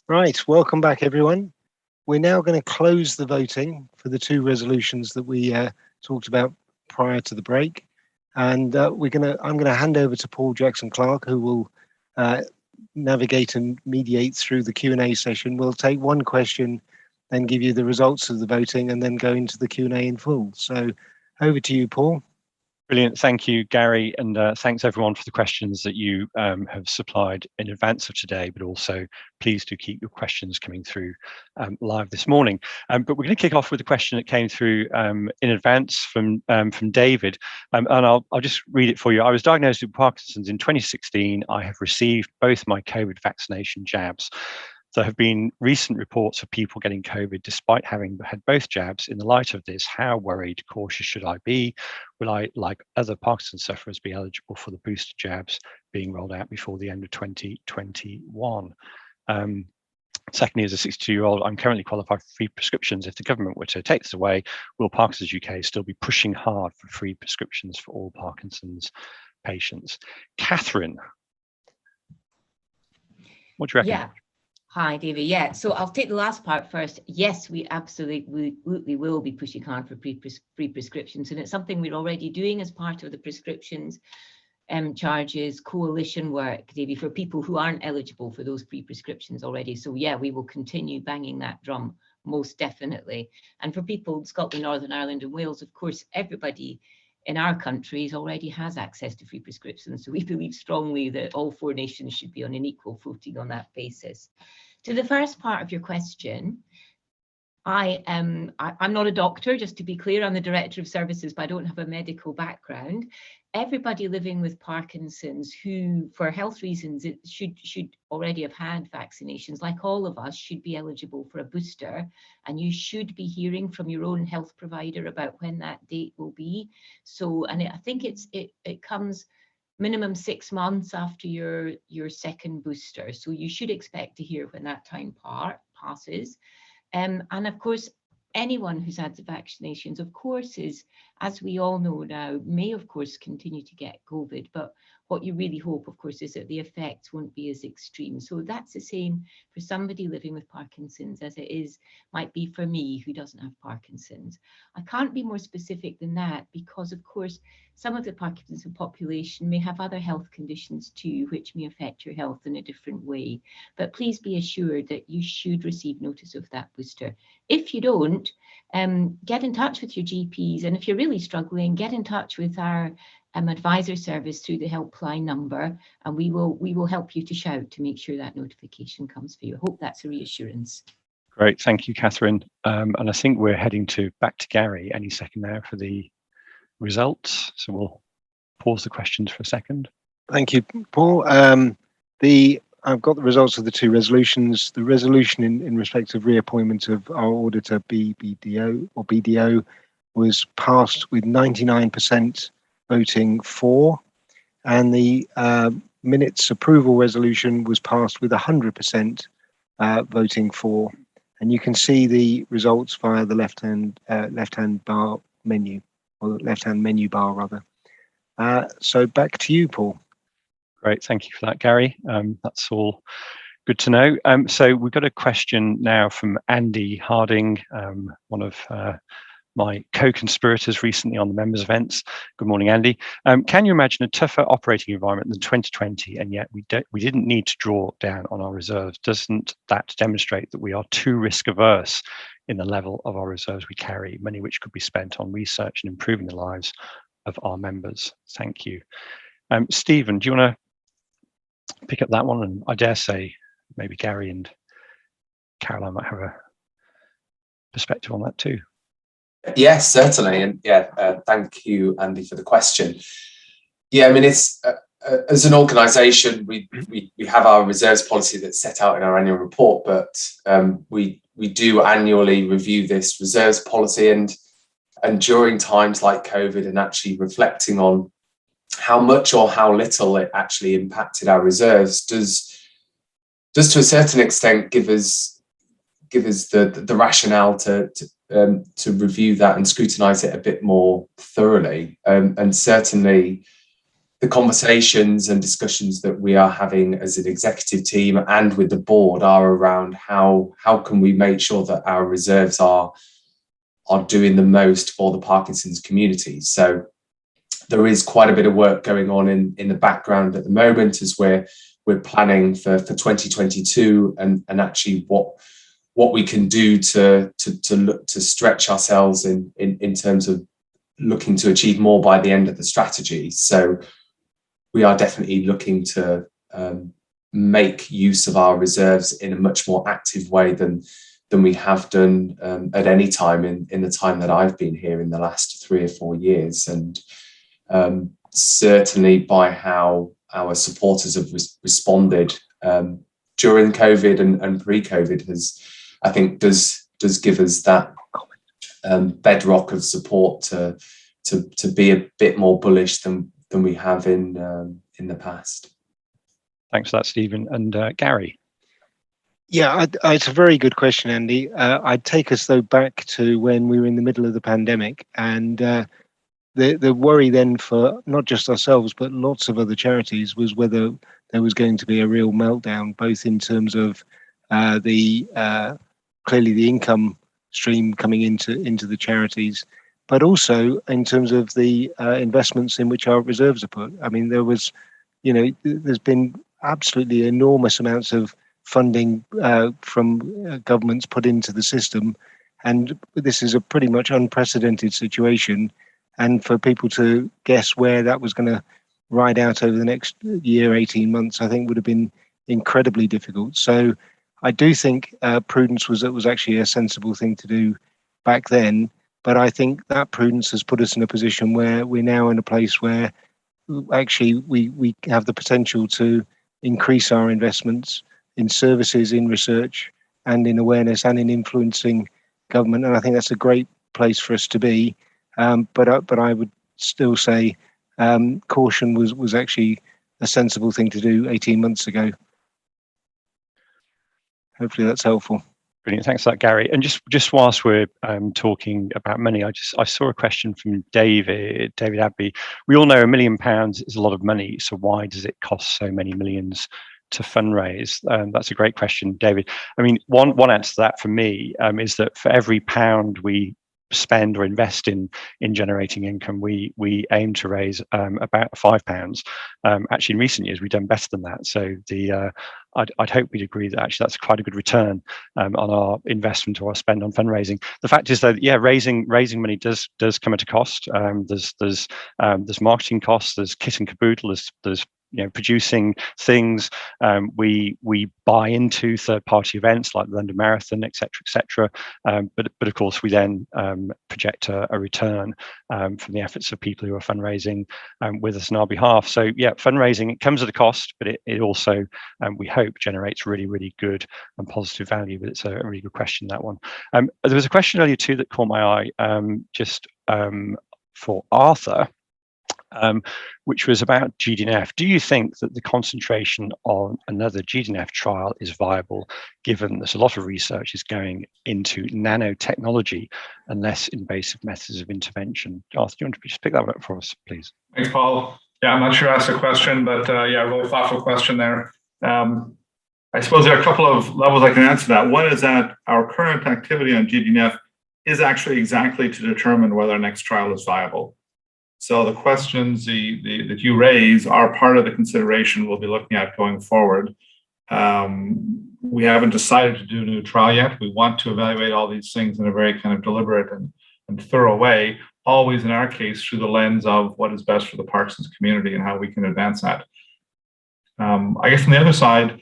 Right, welcome back, everyone. We're now going to close the voting for the two resolutions that we talked about prior to the break, and I'm going to hand over to Paul Jackson-Clark, who will navigate and mediate through the Q&A session. We'll take one question, then give you the results of the voting, and then go into the Q&A in full. So over to you, Paul. Brilliant. Thank you, Gary. And thanks everyone for the questions that you have supplied in advance of today, but also please do keep your questions coming through live this morning. But we're going to kick off with a question that came through in advance from David. And I'll just read it for you. I was diagnosed with Parkinson's in 2016. I have received both my COVID vaccination jabs. There have been recent reports of people getting COVID despite having had both jabs. In the light of this, how worried, cautious should I be? Will I, like other Parkinson's sufferers, be eligible for the booster jabs being rolled out before the end of 2021? Secondly, as a 62-year-old, I'm currently qualified for free prescriptions. If the government were to take this away, will Parkinson's UK still be pushing hard for free prescriptions for all Parkinson's patients? Catherine, what do you reckon? Yeah. Hi, David. Yeah, so I'll take the last part first. Yes, we absolutely will be pushing hard for free prescriptions, and it's something we're already doing as part of the prescriptions charges coalition work, David, for people who aren't eligible for those free prescriptions already. So yeah, we will continue banging that drum, most definitely. And for people in Scotland, Northern Ireland and Wales, of course, everybody in our countries already has access to free prescriptions. So we believe strongly that all 4 nations should be on an equal footing on that basis. To the first part of your question, I'm not a doctor, just to be clear. I'm the Director of Services, but I don't have a medical background. Everybody living with Parkinson's who, for health reasons, it should already have had vaccinations, like all of us, should be eligible for a booster. And you should be hearing from your own health provider about when that date will be. So, and I think it comes minimum 6 months after your second booster. So you should expect to hear when that time passes. And of course, anyone who's had the vaccinations, of course, is, as we all know now, may of course continue to get COVID, but what you really hope, of course, is that the effects won't be as extreme. So that's the same for somebody living with Parkinson's as it might be for me who doesn't have Parkinson's. I can't be more specific than that because, of course, some of the Parkinson's population may have other health conditions too, which may affect your health in a different way. But please be assured that you should receive notice of that booster. If you don't, get in touch with your GPs. And if you're really struggling, get in touch with our advisor service through the helpline number, and we will help you to shout to make sure that notification comes for you. I hope that's a reassurance. Great, thank you, Catherine. And I think we're heading back to Gary any second now for the results. So we'll pause the questions for a second. Thank you, Paul. I've got the results of the two resolutions. The resolution in respect of reappointment of our auditor BDO was passed with 99% voting for, and the minutes approval resolution was passed with 100% voting for. And you can see the results via the left-hand bar menu, or the left-hand menu bar rather. So back to you, Paul. Great, thank you for that, Gary. That's all good to know. So we've got a question now from Andy Harding, one of my co-conspirators recently on the members events. Good morning, Andy. Can you imagine a tougher operating environment than 2020, and yet we didn't need to draw down on our reserves? Doesn't that demonstrate that we are too risk averse in the level of our reserves we carry, money which could be spent on research and improving the lives of our members? Thank you. Stephen, do you want to pick up that one? And I dare say maybe Gary and Caroline might have a perspective on that too. Yes, certainly. And yeah, thank you, Andy, for the question. Yeah, I mean, it's as an organisation, we have our reserves policy that's set out in our annual report, but we do annually review this reserves policy, and during times like COVID, and actually reflecting on how much or how little it actually impacted our reserves does to a certain extent give us the rationale to review that and scrutinise it a bit more thoroughly. And certainly the conversations and discussions that we are having as an executive team and with the board are around how can we make sure that our reserves are doing the most for the Parkinson's community. So there is quite a bit of work going on in the background at the moment as we're planning for 2022 and actually what we can do to look to stretch ourselves in terms of looking to achieve more by the end of the strategy. So we are definitely looking to make use of our reserves in a much more active way than we have done at any time in the time that I've been here in the last 3 or 4 years. And certainly by how our supporters have responded during COVID and pre-COVID I think does give us that bedrock of support to be a bit more bullish than we have in the past. Thanks for that, Stephen. And Gary. Yeah, it's a very good question, Andy. I'd take us though back to when we were in the middle of the pandemic, and the worry then for not just ourselves but lots of other charities was whether there was going to be a real meltdown, both in terms of clearly the income stream coming into the charities, but also in terms of the investments in which our reserves are put. I mean, there's been absolutely enormous amounts of funding from governments put into the system, and this is a pretty much unprecedented situation. And for people to guess where that was going to ride out over the next year, 18 months, I think would have been incredibly difficult. So I do think prudence was actually a sensible thing to do back then. But I think that prudence has put us in a position where we're now in a place where actually we have the potential to increase our investments in services, in research, and in awareness, and in influencing government. And I think that's a great place for us to be. But I would still say caution was actually a sensible thing to do 18 months ago. Hopefully that's helpful. Brilliant, thanks for that, Gary. And just whilst we're talking about money, I saw a question from David Abbey. We all know £1 million is a lot of money, so why does it cost so many millions to fundraise? That's a great question, David. I mean, one answer to that for me is that for every pound we spend or invest in generating income, we aim to raise about £5. Actually, in recent years, we've done better than that. So I'd hope we'd agree that actually that's quite a good return on our investment or our spend on fundraising. The fact is that raising money does come at a cost. There's marketing costs, there's kit and caboodle, there's producing things. We buy into third-party events like the London Marathon, etc. But of course, we then project a return from the efforts of people who are fundraising with us on our behalf. So fundraising, it comes at a cost, but it also, we hope, generates really, really good and positive value. But it's a really good question, that one. There was a question earlier too that caught my eye, for Arthur. Which was about GDNF. Do you think that the concentration on another GDNF trial is viable, given there's a lot of research is going into nanotechnology and less invasive methods of intervention? Arthur, do you want to just pick that up for us, please? Thanks, Paul. Yeah, I'm not sure I asked the question, but really thoughtful question there. I suppose there are a couple of levels I can answer that. One is that our current activity on GDNF is actually exactly to determine whether our next trial is viable. So the questions that you raise are part of the consideration we'll be looking at going forward. We haven't decided to do a new trial yet. We want to evaluate all these things in a very kind of deliberate and thorough way, always in our case through the lens of what is best for the Parkinson's community and how we can advance that. I guess on the other side,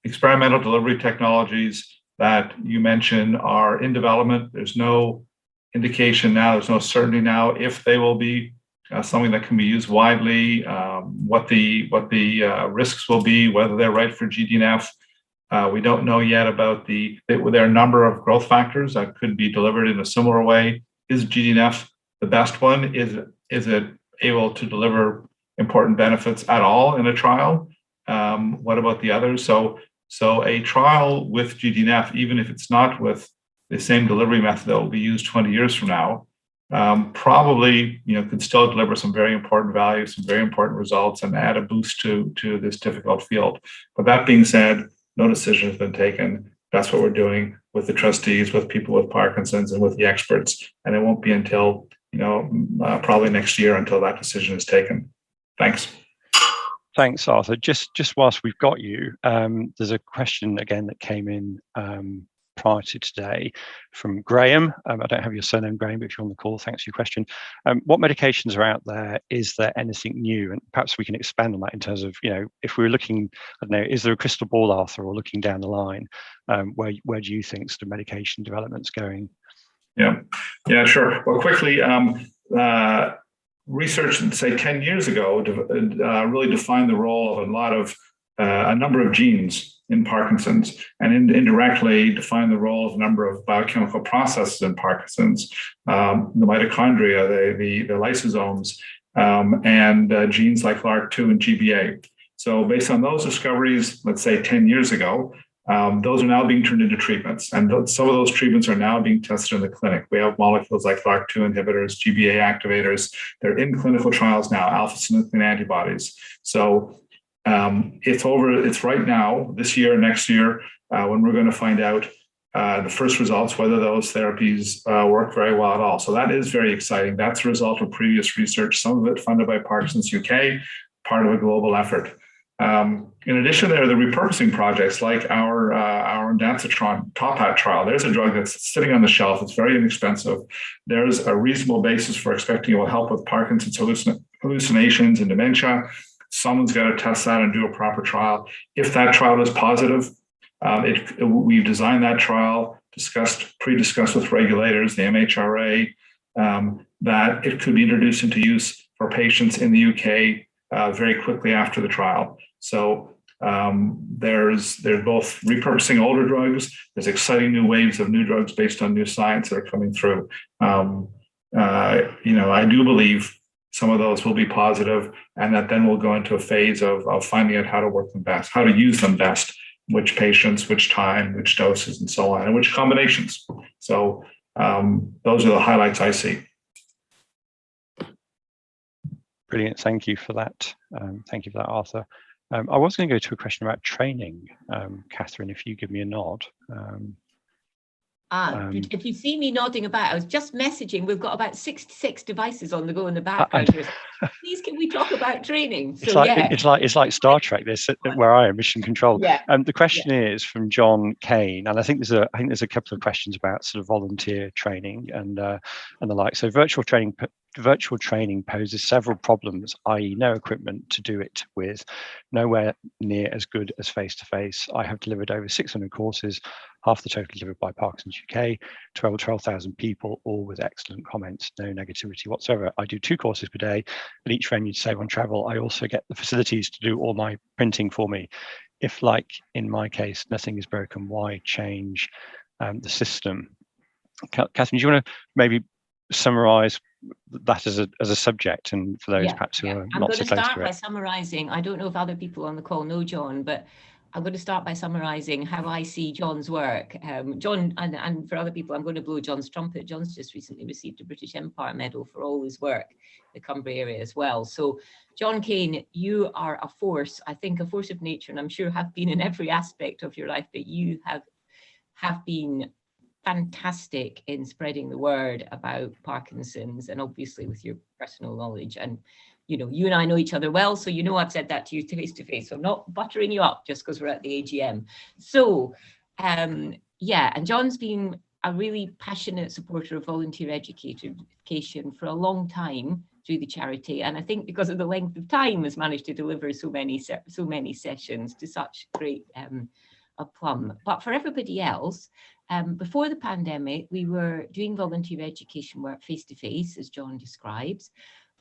experimental delivery technologies that you mentioned are in development. There's no indication now, there's no certainty now if they will be something that can be used widely, what the risks will be, whether they're right for GDNF. We don't know yet about there are a number of growth factors that could be delivered in a similar way. Is GDNF the best one? Is it able to deliver important benefits at all in a trial? What about the others? So a trial with GDNF, even if it's not with the same delivery method that will be used 20 years from now, probably could still deliver some very important value, some very important results, and add a boost to this difficult field. But that being said, no decision has been taken. That's what we're doing with the trustees, with people with Parkinson's, and with the experts. And it won't be until probably next year until that decision is taken. Thanks. Thanks, Arthur. Just whilst we've got you, there's a question again that came in prior to today from Graham. I don't have your surname, Graham, but if you're on the call, thanks for your question. What medications are out there? Is there anything new? And perhaps we can expand on that in terms of, if we were looking, I don't know, is there a crystal ball, Arthur, or looking down the line, where do you think the medication development's going? Yeah, sure. Well, quickly, research, say 10 years ago, really defined the role of a number of genes in Parkinson's, and indirectly defined the role of a number of biochemical processes in Parkinson's, the mitochondria, the lysosomes, and genes like LRRK2 and GBA. So based on those discoveries, let's say 10 years ago, those are now being turned into treatments. And some of those treatments are now being tested in the clinic. We have molecules like LRRK2 inhibitors, GBA activators. They're in clinical trials now, alpha-synuclein antibodies. So it's right now, this year, next year, when we're going to find out the first results, whether those therapies work very well at all. So that is very exciting. That's a result of previous research, some of it funded by Parkinson's UK, part of a global effort. In addition, there are the repurposing projects like our Ondansetron Top Hat trial. There's a drug that's sitting on the shelf. It's very inexpensive. There's a reasonable basis for expecting it will help with Parkinson's hallucinations and dementia. Someone's got to test that and do a proper trial. If that trial is positive, we've designed that trial, pre-discussed with regulators, the MHRA, that it could be introduced into use for patients in the UK very quickly after the trial. So there's both repurposing older drugs. There's exciting new waves of new drugs based on new science that are coming through. I do believe some of those will be positive, and that then we'll go into a phase of finding out how to work them best, how to use them best, which patients, which time, which doses, and so on, and which combinations. So those are the highlights I see. Brilliant. Thank you for that. Thank you for that, Arthur. I was going to go to a question about training, Catherine, if you give me a nod. If you see me nodding about, I was just messaging. We've got about 66 devices on the go in the background here. Please, can we talk about training? It's like Star Trek. This where I am, mission control. Yeah. The question is from John Kane, and I think there's a couple of questions about sort of volunteer training and the like. So virtual training poses several problems, i.e. no equipment to do it with, nowhere near as good as face-to-face. I have delivered over 600 courses, half the total delivered by Parkinson's UK, 12,000 people, all with excellent comments, no negativity whatsoever. I do 2 courses per day at each venue to save on travel. I also get the facilities to do all my printing for me. If, like in my case, nothing is broken, why change the system? Catherine, do you want to maybe summarise that as a subject, and for those perhaps who are not so close to it? I'm going to start by summarising. I don't know if other people on the call know John, but I'm going to start by summarising how I see John's work. John, and for other people, I'm going to blow John's trumpet. John's just recently received a British Empire Medal for all his work in the Cumbria area as well. So John Kane, you are a force, I think a force of nature, and I'm sure have been in every aspect of your life, but you have been fantastic in spreading the word about Parkinson's, and obviously with your personal knowledge. And you and I know each other well, so I've said that to you face to face. So I'm not buttering you up just because we're at the AGM. So and John's been a really passionate supporter of volunteer education for a long time through the charity, and I think because of the length of time has managed to deliver so many sessions to such great aplomb. But for everybody else, before the pandemic, we were doing volunteer education work face-to-face, as John describes.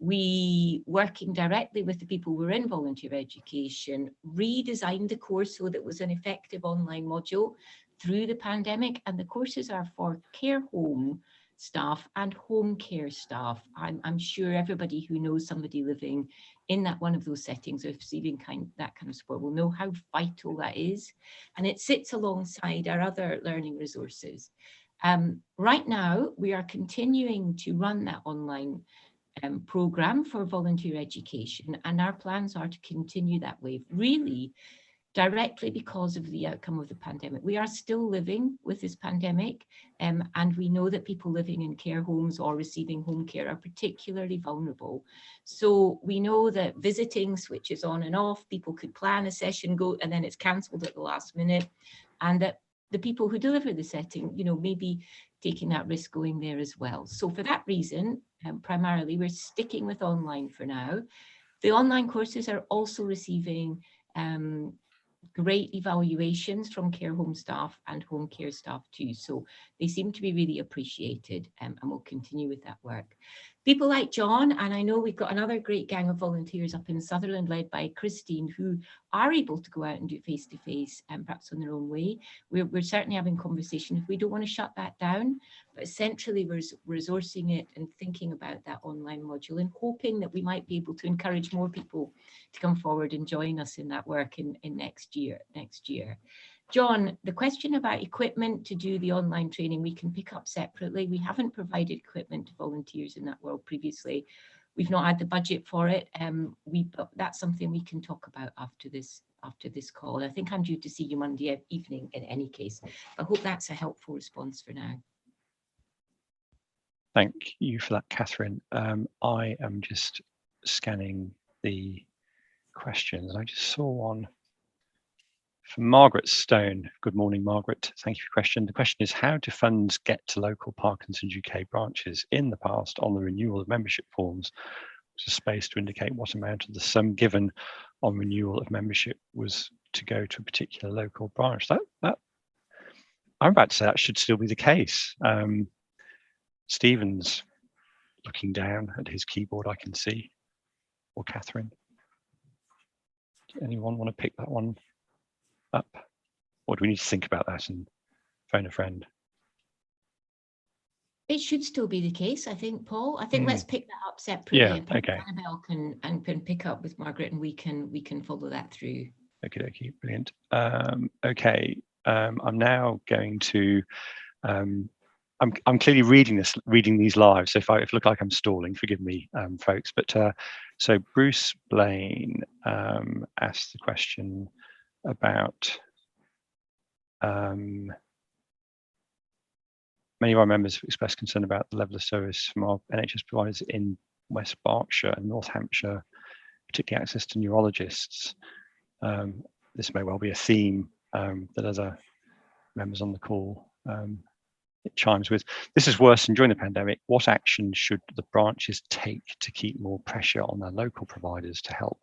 We, working directly with the people who were in volunteer education, redesigned the course so that it was an effective online module through the pandemic. And the courses are for care home staff and home care staff. I'm sure everybody who knows somebody living in one of those settings or receiving that kind of support will know how vital that is. And it sits alongside our other learning resources. Right now, we are continuing to run that online program for volunteer education, and our plans are to continue that way, really directly because of the outcome of the pandemic. We are still living with this pandemic, and we know that people living in care homes or receiving home care are particularly vulnerable. So we know that visiting switches on and off, people could plan a session, go, and then it's cancelled at the last minute, and that the people who deliver the setting, maybe taking that risk going there as well. So for that reason, primarily, we're sticking with online for now. The online courses are also receiving great evaluations from care home staff and home care staff too. So they seem to be really appreciated, and we'll continue with that work. People like John, and I know we've got another great gang of volunteers up in Sutherland led by Christine, who are able to go out and do face-to-face and perhaps on their own way. We're certainly having conversations. We don't want to shut that down, but essentially we're resourcing it and thinking about that online module and hoping that we might be able to encourage more people to come forward and join us in that work in next year. John, the question about equipment to do the online training, we can pick up separately. We haven't provided equipment to volunteers in that world previously. We've not had the budget for it. That's something we can talk about after this call. And I think I'm due to see you Monday evening in any case. I hope that's a helpful response for now. Thank you for that, Catherine. I am just scanning the questions. I just saw one from Margaret Stone. Good morning, Margaret. Thank you for the question. The question is, how do funds get to local Parkinson's UK branches? In the past, on the renewal of membership forms, was a space to indicate what amount of the sum given on renewal of membership was to go to a particular local branch. That I'm about to say that should still be the case. Stephen's looking down at his keyboard, I can see, or Catherine. Anyone want to pick that one up, or do we need to think about that and phone a friend? It should still be the case, I think, Paul. I think let's pick that up separately. Yeah, and okay. Annabelle can pick up with Margaret, and we can follow that through. Okay, brilliant. Okay, I'm now going to. I'm clearly reading these live, so if I look like I'm stalling, forgive me, folks. But so Bruce Blaine asked the question about many of our members have expressed concern about the level of service from our NHS providers in West Berkshire and North Hampshire, particularly access to neurologists. This may well be a theme that other members on the call it chimes with. This is worsened during the pandemic. What action should the branches take to keep more pressure on their local providers to help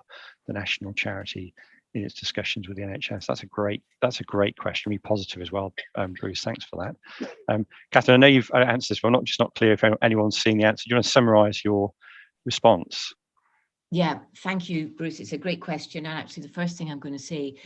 the national charity in its discussions with the NHS? That's a great question. Be positive as well, Bruce. Thanks for that. Catherine, I know you've answered this, but I'm not clear if anyone's seen the answer. Do you want to summarise your response? Yeah, thank you, Bruce. It's a great question. And actually, the first thing I'm going to say,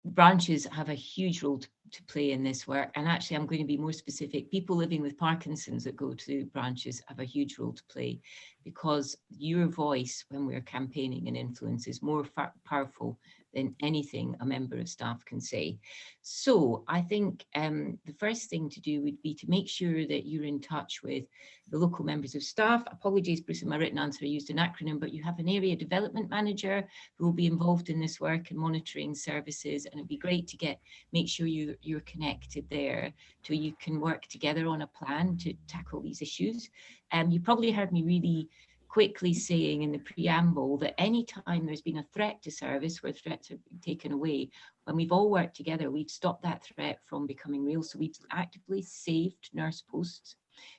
branches have a huge role to play in this work. And actually, I'm going to be more specific. People living with Parkinson's that go to branches have a huge role to play, because your voice when we're campaigning and influence is more powerful than anything a member of staff can say. So I think the first thing to do would be to make sure that you're in touch with the local members of staff. Apologies, Bruce, in my written answer I used an acronym, but you have an area development manager who will be involved in this work and monitoring services, and it'd be great to make sure you're connected there so you can work together on a plan to tackle these issues. You probably heard me really quickly saying in the preamble that any time there's been a threat to service where threats have been taken away, when we've all worked together, we've stopped that threat from becoming real. So we've actively saved nurse posts.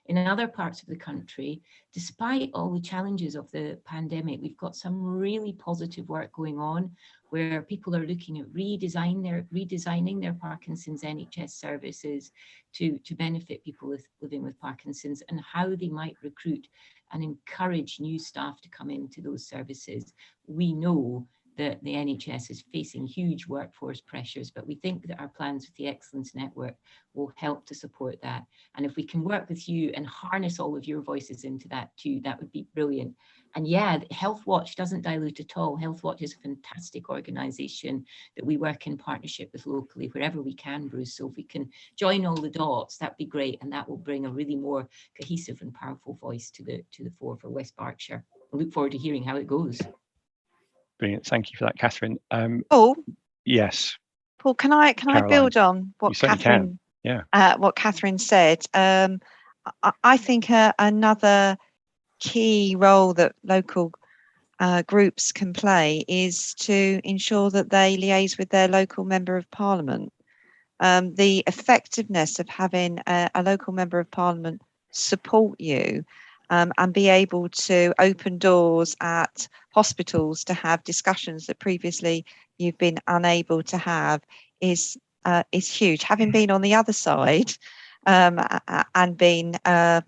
In other parts of the country, despite all the challenges of the pandemic, we've got some really positive work going on where people are looking at redesigning their Parkinson's NHS services to benefit people living with Parkinson's, and how they might recruit and encourage new staff to come into those services. We know that the NHS is facing huge workforce pressures, but we think that our plans with the Excellence Network will help to support that. And if we can work with you and harness all of your voices into that too, that would be brilliant. And yeah, Health Watch doesn't dilute at all. Health Watch is a fantastic organisation that we work in partnership with locally wherever we can, Bruce. So if we can join all the dots, that'd be great, and that will bring a really more cohesive and powerful voice to the fore for West Berkshire. I look forward to hearing how it goes. Brilliant. Thank you for that, Catherine. Paul, Yes. Paul, can I Caroline, build on what you certainly Catherine can. what Catherine said? I think another key role that local groups can play is to ensure that they liaise with their local member of parliament. The effectiveness of having a local member of parliament support you and be able to open doors at hospitals to have discussions that previously you've been unable to have is huge. Having been on the other side and been an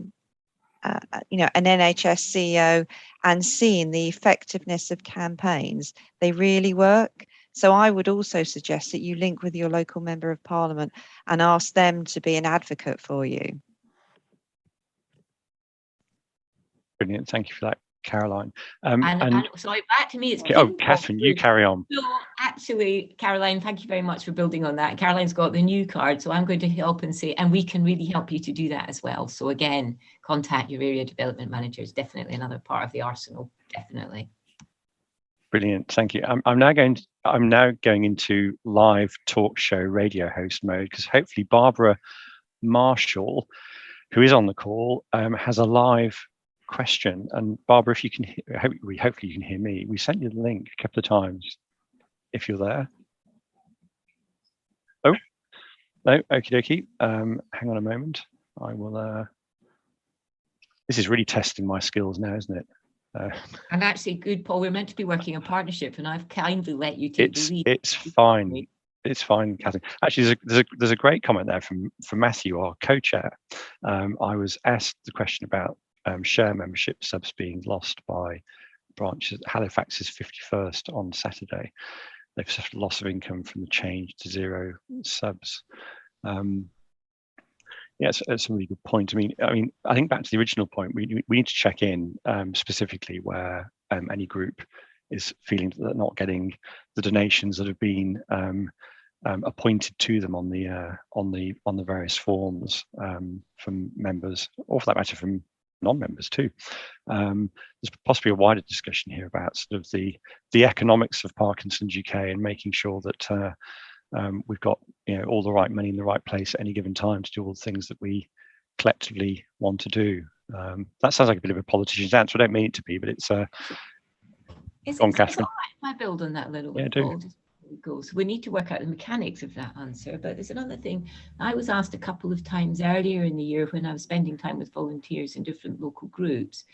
NHS CEO and seeing the effectiveness of campaigns, they really work. So I would also suggest that you link with your local member of parliament and ask them to be an advocate for you. Brilliant. Thank you for that, Caroline. And sorry, back to me. It's Catherine, you carry on. So actually, Caroline, thank you very much for building on that. Caroline's got the new card, so I'm going to help and say, and we can really help you to do that as well. So again, contact your area development managers. Definitely another part of the arsenal. Definitely. Brilliant. Thank you. I'm now going into live talk show radio host mode, because hopefully Barbara Marshall, who is on the call, has a live question. And Barbara, if you can, hopefully you can hear me. We sent you the link a couple of times. If you're there. Oh, no, okie dokie. Hang on a moment. I will. This is really testing my skills now, isn't it? And actually, good, Paul. We're meant to be working in partnership, and I've kindly let you take the lead. It's fine. It's fine, Catherine. Actually, there's a great comment there from Matthew, our co-chair. I was asked the question about share membership subs being lost by branches. Halifax's 51st on Saturday. They've suffered loss of income from the change to 0 subs. Yeah, it's a really good point. I mean, I think back to the original point, we need to check in specifically where any group is feeling that they're not getting the donations that have been appointed to them on the various forms from members, or for that matter from non-members too. There's possibly a wider discussion here about sort of the economics of Parkinson's UK and making sure that we've got all the right money in the right place at any given time to do all the things that we collectively want to do. That sounds like a bit of a politician's answer. I don't mean it to be, but it's on, Catherine. If I build on that a little bit, do. Paul, just before we go. So we need to work out the mechanics of that answer. But there's another thing. I was asked a couple of times earlier in the year when I was spending time with volunteers in different local groups,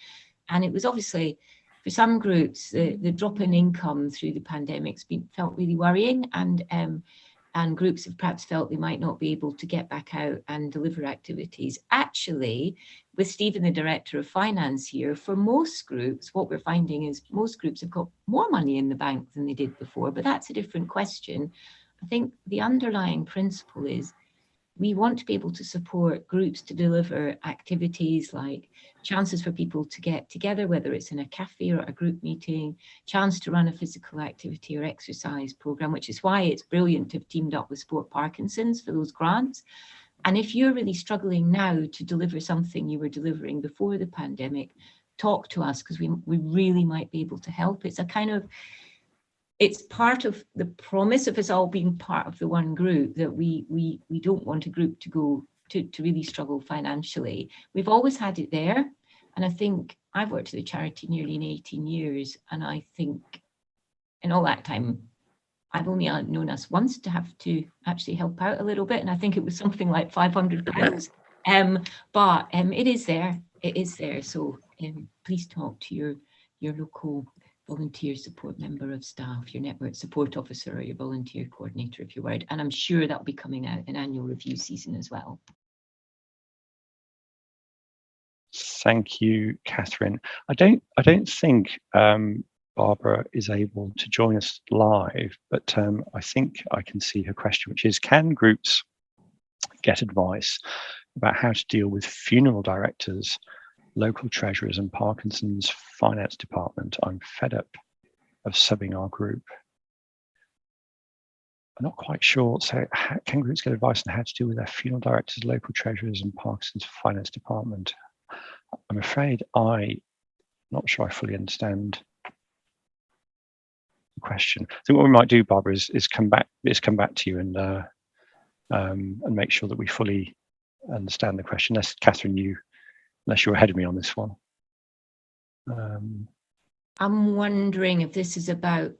and it was obviously for some groups the drop in income through the pandemic's felt really worrying, and groups have perhaps felt they might not be able to get back out and deliver activities. Actually, with Stephen, the Director of Finance here, for most groups, what we're finding is most groups have got more money in the bank than they did before, but that's a different question. I think the underlying principle is we want to be able to support groups to deliver activities like chances for people to get together, whether it's in a cafe or a group meeting, chance to run a physical activity or exercise program, which is why it's brilliant to have teamed up with Sport Parkinson's for those grants. And if you're really struggling now to deliver something you were delivering before the pandemic, talk to us, because we really might be able to help. It's a kind of, it's part of the promise of us all being part of the one group that we don't want a group to go to really struggle financially. We've always had it there. And I think I've worked at the charity nearly 18 years. And I think in all that time, I've only known us once to have to actually help out a little bit. And I think it was something like £500. But it is there. It is there. So please talk to your local volunteer support member of staff, your network support officer, or your volunteer coordinator if you're worried. And I'm sure that'll be coming out in annual review season as well. Thank you, Catherine. I don't think Barbara is able to join us live, but I think I can see her question, which is, can groups get advice about how to deal with funeral directors, local treasurers and Parkinson's finance department? I'm fed up of subbing our group. I'm not quite sure. So can groups get advice on how to deal with their funeral directors, local treasurers and Parkinson's finance department? I'm afraid I'm not sure I fully understand the question. I think what we might do, Barbara, is come back to you and make sure that we fully understand the question. Unless, Catherine, unless you're ahead of me on this one. I'm wondering if this is about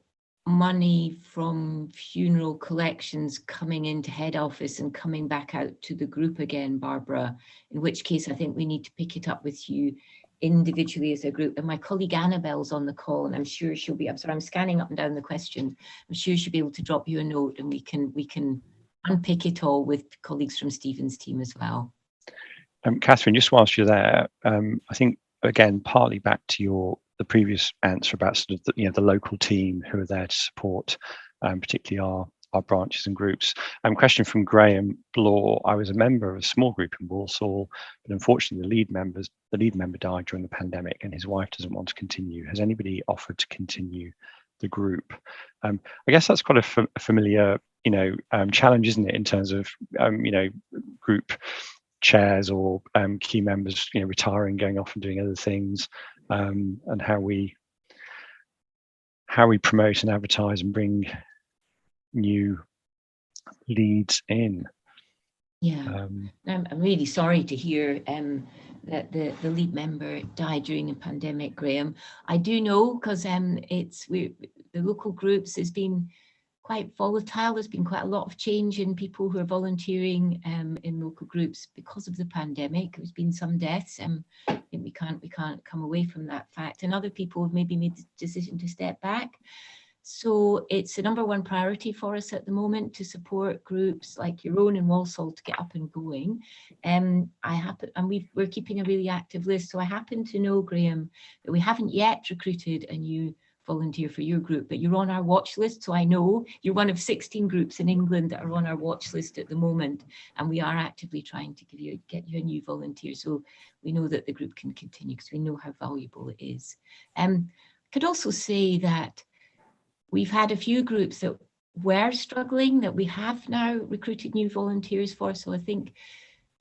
money from funeral collections coming into head office and coming back out to the group again, Barbara, in which case I think we need to pick it up with you individually as a group. And my colleague Annabelle's on the call, and I'm sure she'll be, I'm sorry, I'm scanning up and down the question. I'm sure she'll be able to drop you a note, and we can unpick it all with colleagues from Stephen's team as well. Catherine, just whilst you're there, I think, again, partly back to the previous answer about sort of the local team who are there to support, particularly our branches and groups. Question from Graham Blaw. I was a member of a small group in Walsall, but unfortunately the lead member died during the pandemic, and his wife doesn't want to continue. Has anybody offered to continue the group? I guess that's quite a familiar challenge, isn't it, in terms of group chairs or key members retiring, going off and doing other things, and how we promote and advertise and bring new leads in. Yeah, I'm really sorry to hear that the lead member died during a pandemic, Graham. I do know, because the local groups has been quite volatile. There's been quite a lot of change in people who are volunteering in local groups because of the pandemic. There's been some deaths. I think we can't come away from that fact. And other people have maybe made the decision to step back. So it's the #1 priority for us at the moment to support groups like your own in Walsall to get up and going. We're keeping a really active list. So I happen to know, Graham, that we haven't yet recruited a new volunteer for your group, but you're on our watch list. So I know you're one of 16 groups in England that are on our watch list at the moment, and we are actively trying to get you a new volunteer, so we know that the group can continue, because we know how valuable it is. Could also say that we've had a few groups that were struggling that we have now recruited new volunteers for. So I think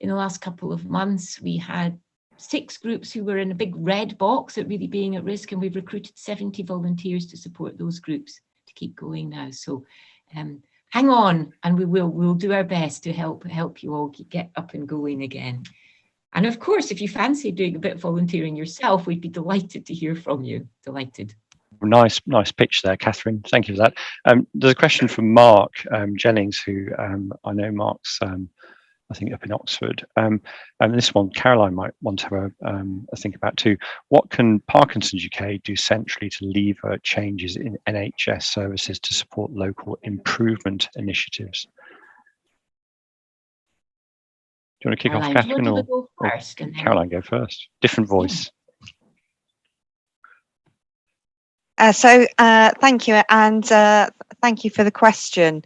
in the last couple of months we had 6 groups who were in a big red box at really being at risk, and we've recruited 70 volunteers to support those groups to keep going now. So hang on, and we'll do our best to help you all get up and going again. And of course, if you fancy doing a bit of volunteering yourself, we'd be delighted to hear from you. Delighted. Nice pitch there, Catherine. Thank you for that. There's a question from Mark Jennings, who I know Mark's I think up in Oxford, and this one Caroline might want to have a think about too. What can Parkinson's UK do centrally to lever changes in NHS services to support local improvement initiatives? Do you want to kick off, Catherine, or Caroline go first? Different voice. Thank you, and thank you for the question.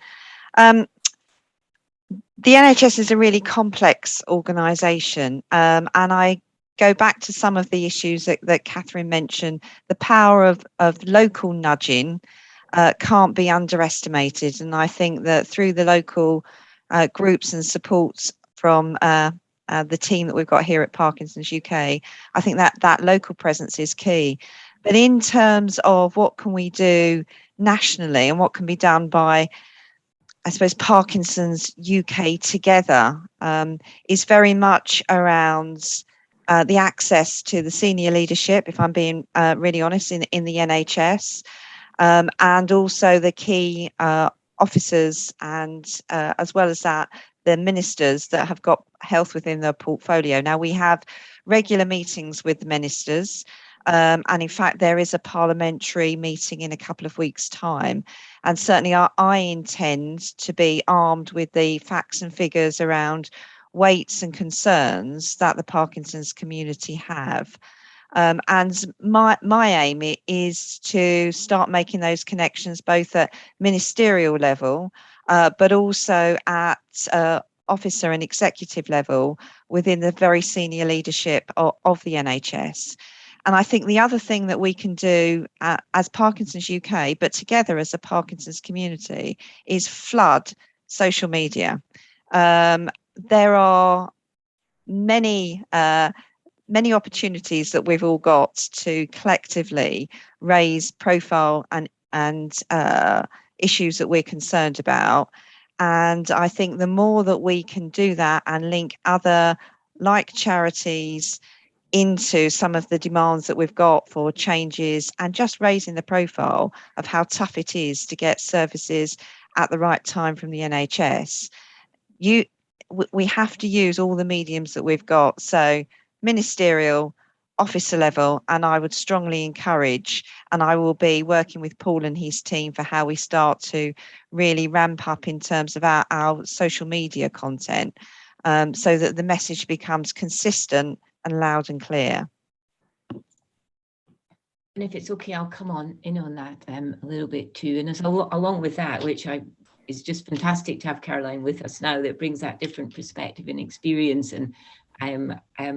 The NHS is a really complex organisation, and I go back to some of the issues that Catherine mentioned. The power of local nudging can't be underestimated, and I think that through the local groups and supports from the team that we've got here at Parkinson's UK, I think that local presence is key. But in terms of what can we do nationally and what can be done by, I suppose, Parkinson's UK together, is very much around the access to the senior leadership, if I'm being really honest, in the NHS, and also the key officers, and as well as that, the ministers that have got health within their portfolio. Now, we have regular meetings with the ministers, and in fact, there is a parliamentary meeting in a couple of weeks' time. And certainly I intend to be armed with the facts and figures around weights and concerns that the Parkinson's community have. And my aim is to start making those connections both at ministerial level, but also at officer and executive level within the very senior leadership of the NHS. And I think the other thing that we can do as Parkinson's UK, but together as a Parkinson's community, is flood social media. There are many opportunities that we've all got to collectively raise profile and issues that we're concerned about. And I think the more that we can do that and link other like charities into some of the demands that we've got for changes and just raising the profile of how tough it is to get services at the right time from the NHS, we have to use all the mediums that we've got. So ministerial, officer level, and I would strongly encourage, and I will be working with Paul and his team for how we start to really ramp up in terms of our social media content, so that the message becomes consistent and loud and clear. And if it's okay, I'll come on in on that a little bit too. And as along with that, which is just fantastic to have Caroline with us now, that brings that different perspective and experience, and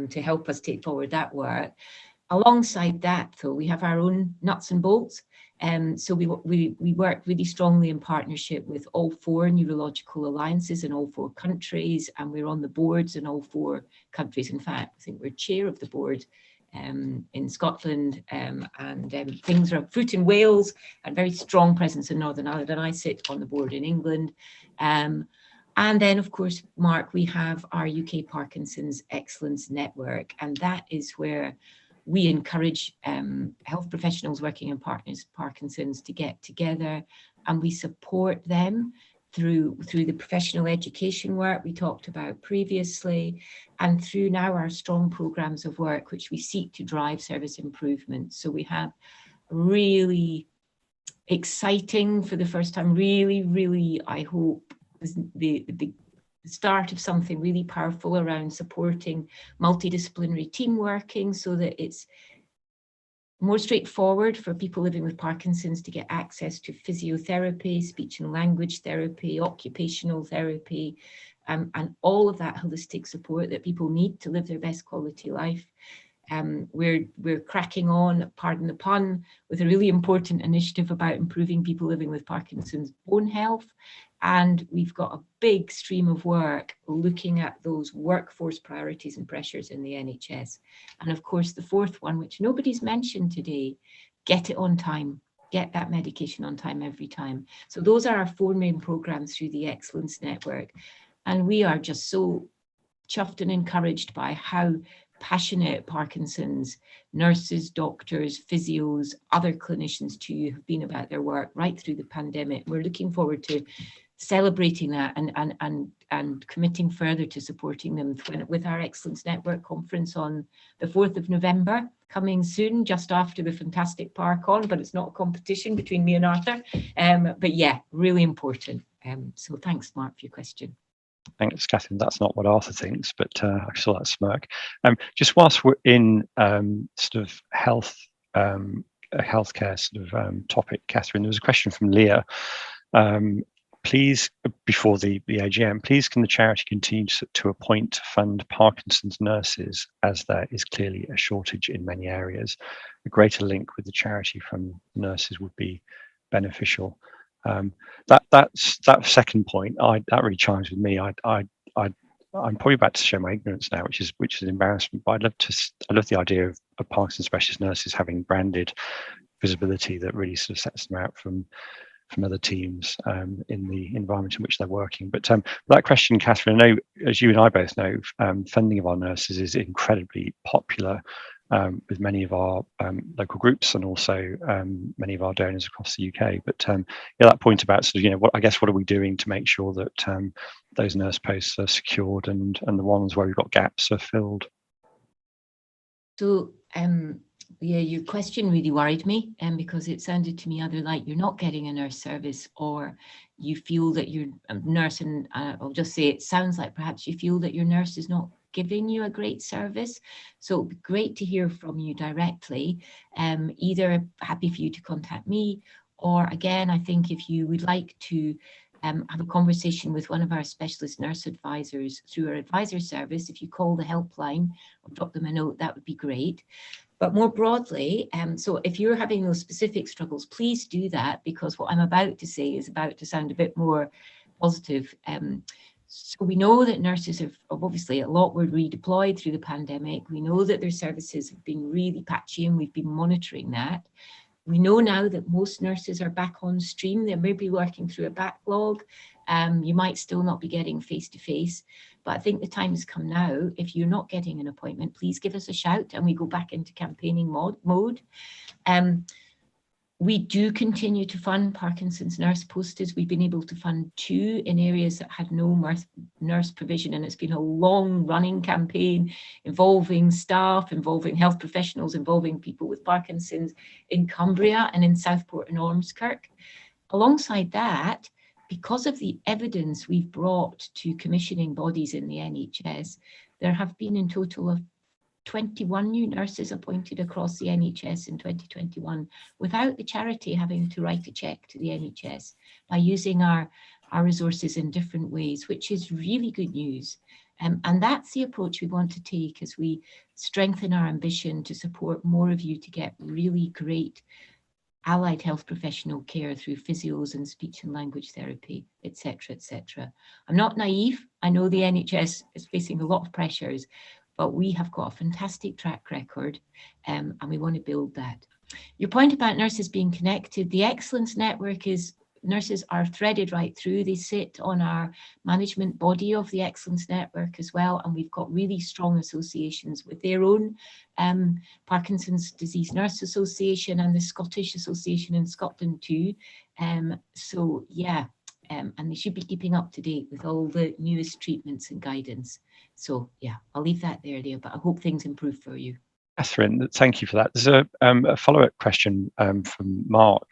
to help us take forward that work. Alongside that, though, we have our own nuts and bolts. So we work really strongly in partnership with all 4 neurological alliances in all 4 countries, and we're on the boards in all 4 countries. In fact, I think we're chair of the board in Scotland, and things are afoot in Wales, and very strong presence in Northern Ireland, and I sit on the board in England. And then, of course, Mark, we have our UK Parkinson's Excellence Network, and that is where we encourage health professionals working in Parkinson's to get together, and we support them through the professional education work we talked about previously, and through now our strong programs of work, which we seek to drive service improvement. So we have really exciting, for the first time, really, I hope, the start of something really powerful around supporting multidisciplinary team working, so that it's more straightforward for people living with Parkinson's to get access to physiotherapy, speech and language therapy, occupational therapy, and all of that holistic support that people need to live their best quality life. We're cracking on, pardon the pun, with a really important initiative about improving people living with Parkinson's bone health. And we've got a big stream of work looking at those workforce priorities and pressures in the NHS. And of course, the 4th one, which nobody's mentioned today, get it on time, get that medication on time every time. So those are our 4 main programs through the Excellence Network. And we are just so chuffed and encouraged by how passionate Parkinson's nurses, doctors, physios, other clinicians too have been about their work right through the pandemic. We're looking forward to celebrating that and committing further to supporting them with our Excellence Network conference on the 4th of November, coming soon, just after the fantastic Park-on, but it's not a competition between me and Arthur. But yeah, really important. So thanks, Mark, for your question. Thanks, Catherine. That's not what Arthur thinks, but I saw that smirk. Just whilst we're in sort of health, a healthcare sort of topic, Catherine, there was a question from Leah. Please, before the AGM, please can the charity continue to appoint, fund Parkinson's nurses, as there is clearly a shortage in many areas. A greater link with the charity from nurses would be beneficial. That second point, that really chimes with me. I'm probably about to show my ignorance now, which is an embarrassment. But I love the idea of Parkinson's specialist nurses having branded visibility that really sort of sets them out from other teams in the environment in which they're working. But that question, Catherine, I know, as you and I both know, funding of our nurses is incredibly popular with many of our local groups and also many of our donors across the UK. But yeah, that point about sort of, what are we doing to make sure that those nurse posts are secured and the ones where we've got gaps are filled? So yeah, your question really worried me, because it sounded to me either like you're not getting a nurse service, or you feel that your nurse, and I'll just say it sounds like perhaps you feel that your nurse is not giving you a great service. So it'd be great to hear from you directly. Either happy for you to contact me, or again, I think if you would like to have a conversation with one of our specialist nurse advisors through our advisor service, if you call the helpline or drop them a note, that would be great. But more broadly, so if you're having those specific struggles, please do that, because what I'm about to say is about to sound a bit more positive. So we know that nurses have obviously a lot were redeployed through the pandemic. We know that their services have been really patchy, and we've been monitoring that. We know now that most nurses are back on stream. They may be working through a backlog. You might still not be getting face-to-face, but I think the time has come now. If you're not getting an appointment, please give us a shout and we go back into campaigning mode. We do continue to fund Parkinson's nurse posters. We've been able to fund 2 in areas that had no nurse provision, and it's been a long running campaign involving staff, involving health professionals, involving people with Parkinson's in Cumbria and in Southport and Ormskirk. Alongside that, because of the evidence we've brought to commissioning bodies in the NHS, there have been in total of 21 new nurses appointed across the NHS in 2021 without the charity having to write a cheque to the NHS, by using our resources in different ways, which is really good news. And that's the approach we want to take as we strengthen our ambition to support more of you to get really great allied health professional care through physios and speech and language therapy, etc., etc. I'm not naive. I know the NHS is facing a lot of pressures, but we have got a fantastic track record, and we want to build that. Your point about nurses being connected, the Excellence Network is, nurses are threaded right through. They sit on our management body of the Excellence Network as well, and we've got really strong associations with their own Parkinson's Disease Nurse Association and the Scottish Association in Scotland too. So yeah, and they should be keeping up to date with all the newest treatments and guidance. So yeah, I'll leave that there, Leo, but I hope things improve for you. Catherine, thank you for that. There's a follow-up question from Mark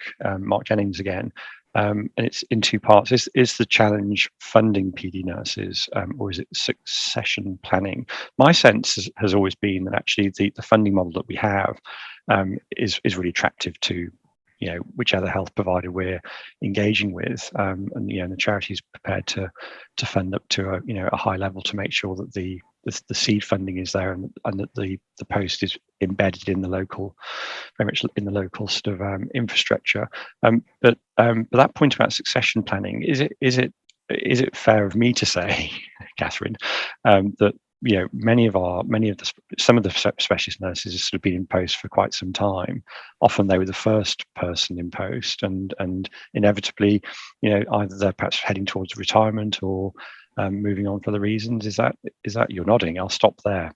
Jennings again, and it's in 2 parts. Is the challenge funding PD nurses, or is it succession planning? My sense has always been that actually the funding model that we have is really attractive to whichever health provider we're engaging with, and the charity is prepared to fund up to a high level to make sure that the seed funding is there, and that the post is embedded in the local, very much in the local sort of infrastructure. But that point about succession planning, is it fair of me to say, Catherine, that some of the specialist nurses have sort of been in post for quite some time. Often they were the first person in post, and inevitably, either they're perhaps heading towards retirement or moving on for other reasons. Is that you're nodding? I'll stop there.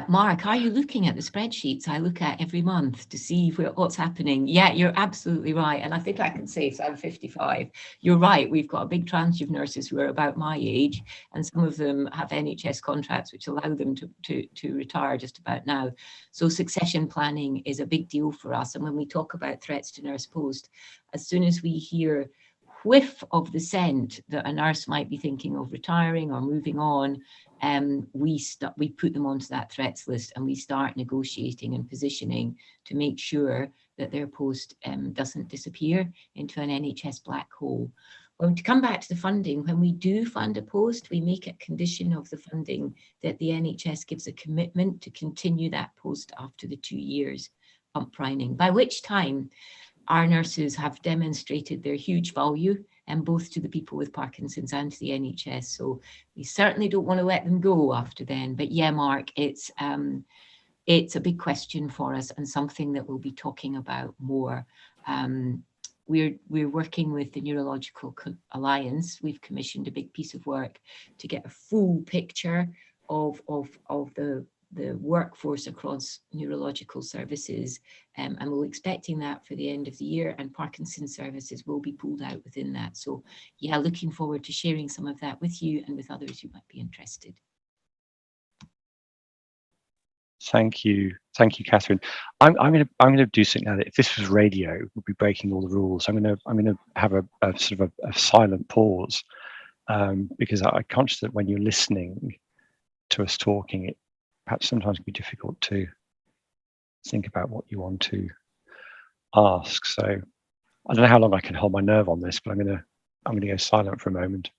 Mark, are you looking at the spreadsheets I look at every month to see what's happening? Yeah, you're absolutely right. And I think I can say, so I'm 55, you're right. We've got a big tranche of nurses who are about my age, and some of them have NHS contracts which allow them to retire just about now. So succession planning is a big deal for us. And when we talk about threats to nurse post, as soon as we hear whiff of the scent that a nurse might be thinking of retiring or moving on, we put them onto that threats list, and we start negotiating and positioning to make sure that their post doesn't disappear into an NHS black hole. Well, to come back to the funding, when we do fund a post, we make a condition of the funding that the NHS gives a commitment to continue that post after the 2 years pump priming, by which time our nurses have demonstrated their huge value, and both to the people with Parkinson's and to the NHS. So we certainly don't want to let them go after then. But yeah, Mark, it's a big question for us, and something that we'll be talking about more. We're working with the Neurological Alliance. We've commissioned a big piece of work to get a full picture of the workforce across neurological services, and we're expecting that for the end of the year, and Parkinson's services will be pulled out within that. So yeah, looking forward to sharing some of that with you and with others who might be interested. Thank you, Catherine. I'm going to do something now that if this was radio, we'd be breaking all the rules. I'm going to have a sort of a silent pause, because I'm conscious that when you're listening, to us talking, it perhaps sometimes can be difficult to think about what you want to ask. So I don't know how long I can hold my nerve on this, but I'm gonna go silent for a moment.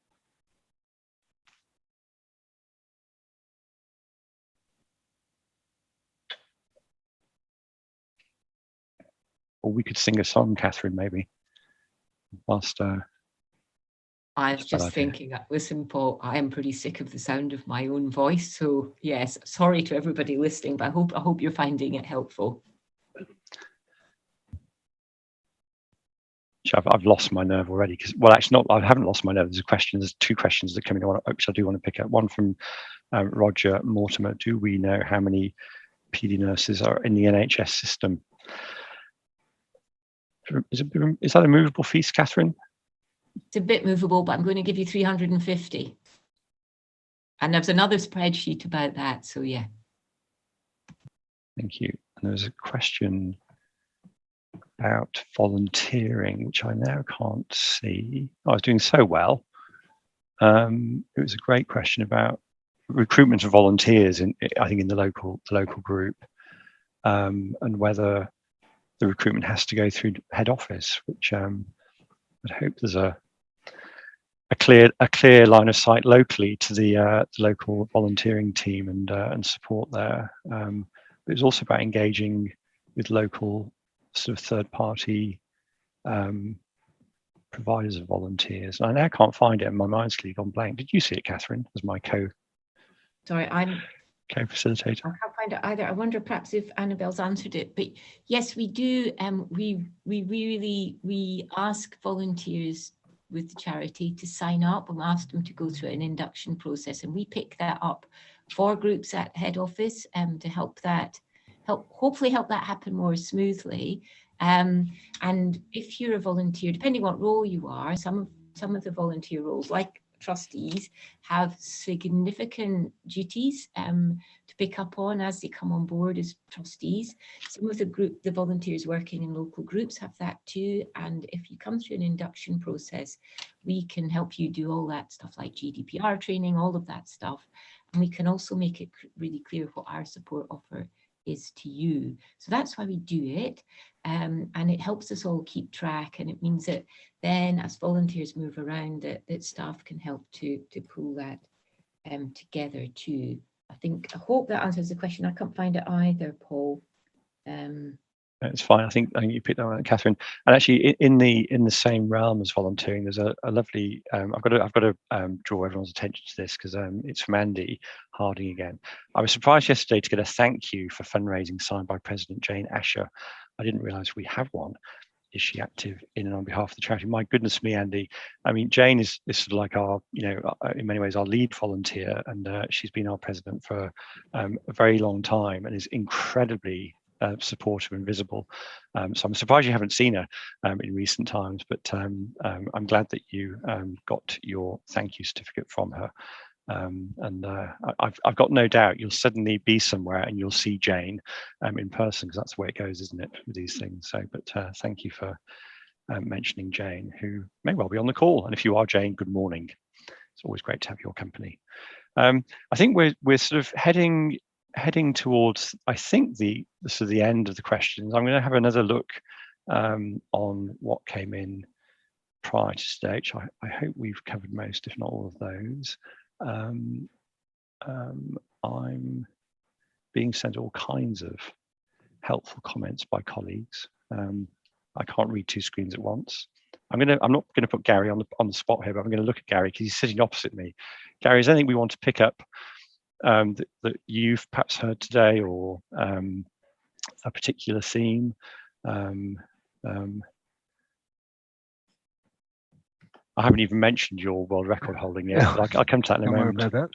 Or we could sing a song, Catherine, maybe. Whilst I was just thinking, listen, Paul, I am pretty sick of the sound of my own voice. So yes, sorry to everybody listening, but I hope you're finding it helpful. I've lost my nerve already because, well, actually, not. I haven't lost my nerve. There's two questions that come in, which I do want to pick up. One from Roger Mortimer. Do we know how many PD nurses are in the NHS system? Is that a movable feast, Catherine? It's a bit movable, but I'm going to give you 350. And there's another spreadsheet about that. So yeah. Thank you. And there's a question about volunteering, which I now can't see. I was doing so well. It was a great question about recruitment of volunteers I think in the local group, and whether the recruitment has to go through head office, which I'd hope there's a clear line of sight locally to the local volunteering team and support there. But it's also about engaging with local sort of third-party providers of volunteers. And I now can't find it, and my mind's clearly gone blank. Did you see it, Catherine, as my Sorry, I'm co-facilitator? I can't find it either. I wonder perhaps if Annabelle's answered it, but yes, we do. We ask volunteers with the charity to sign up, and we ask them to go through an induction process, and we pick that up for groups at head office to hopefully help that happen more smoothly. And if you're a volunteer, depending what role you are, some of the volunteer roles, like trustees, have significant duties to pick up on as they come on board as trustees. Some of the volunteers working in local groups have that too. And if you come through an induction process, we can help you do all that stuff like GDPR training, all of that stuff. And we can also make it really clear what our support offer is to you. So that's why we do it. And it helps us all keep track, and it means that then as volunteers move around, that staff can help to pull that together too. I hope that answers the question. I can't find it either, Paul. It's fine. I think you picked that one, Catherine. And actually, in the same realm as volunteering, there's a lovely. I've got to draw everyone's attention to this because it's from Andy Harding again. I was surprised yesterday to get a thank you for fundraising signed by President Jane Asher. I didn't realise we have one. Is she active in and on behalf of the charity? My goodness me, Andy. I mean, Jane is sort of like our, in many ways, our lead volunteer, and she's been our president for a very long time and is incredibly supportive and visible. So I'm surprised you haven't seen her in recent times, but I'm glad that you got your thank you certificate from her. And I've got no doubt you'll suddenly be somewhere and you'll see Jane in person, because that's the way it goes, isn't it, with these things? So, but thank you for mentioning Jane, who may well be on the call. And if you are Jane, good morning. It's always great to have your company. I think we're sort of heading towards, I think, the sort of the end of the questions. I'm going to have another look on what came in prior to today, which I hope we've covered most, if not all of those. I'm being sent all kinds of helpful comments by colleagues. I can't read two screens at once. I'm not going to put Gary on the spot here, but I'm going to look at Gary because he's sitting opposite me. Gary, is there anything we want to pick up that you've perhaps heard today, or a particular theme? I haven't even mentioned your world record holding yet, but I'll come to that in a moment. Don't worry about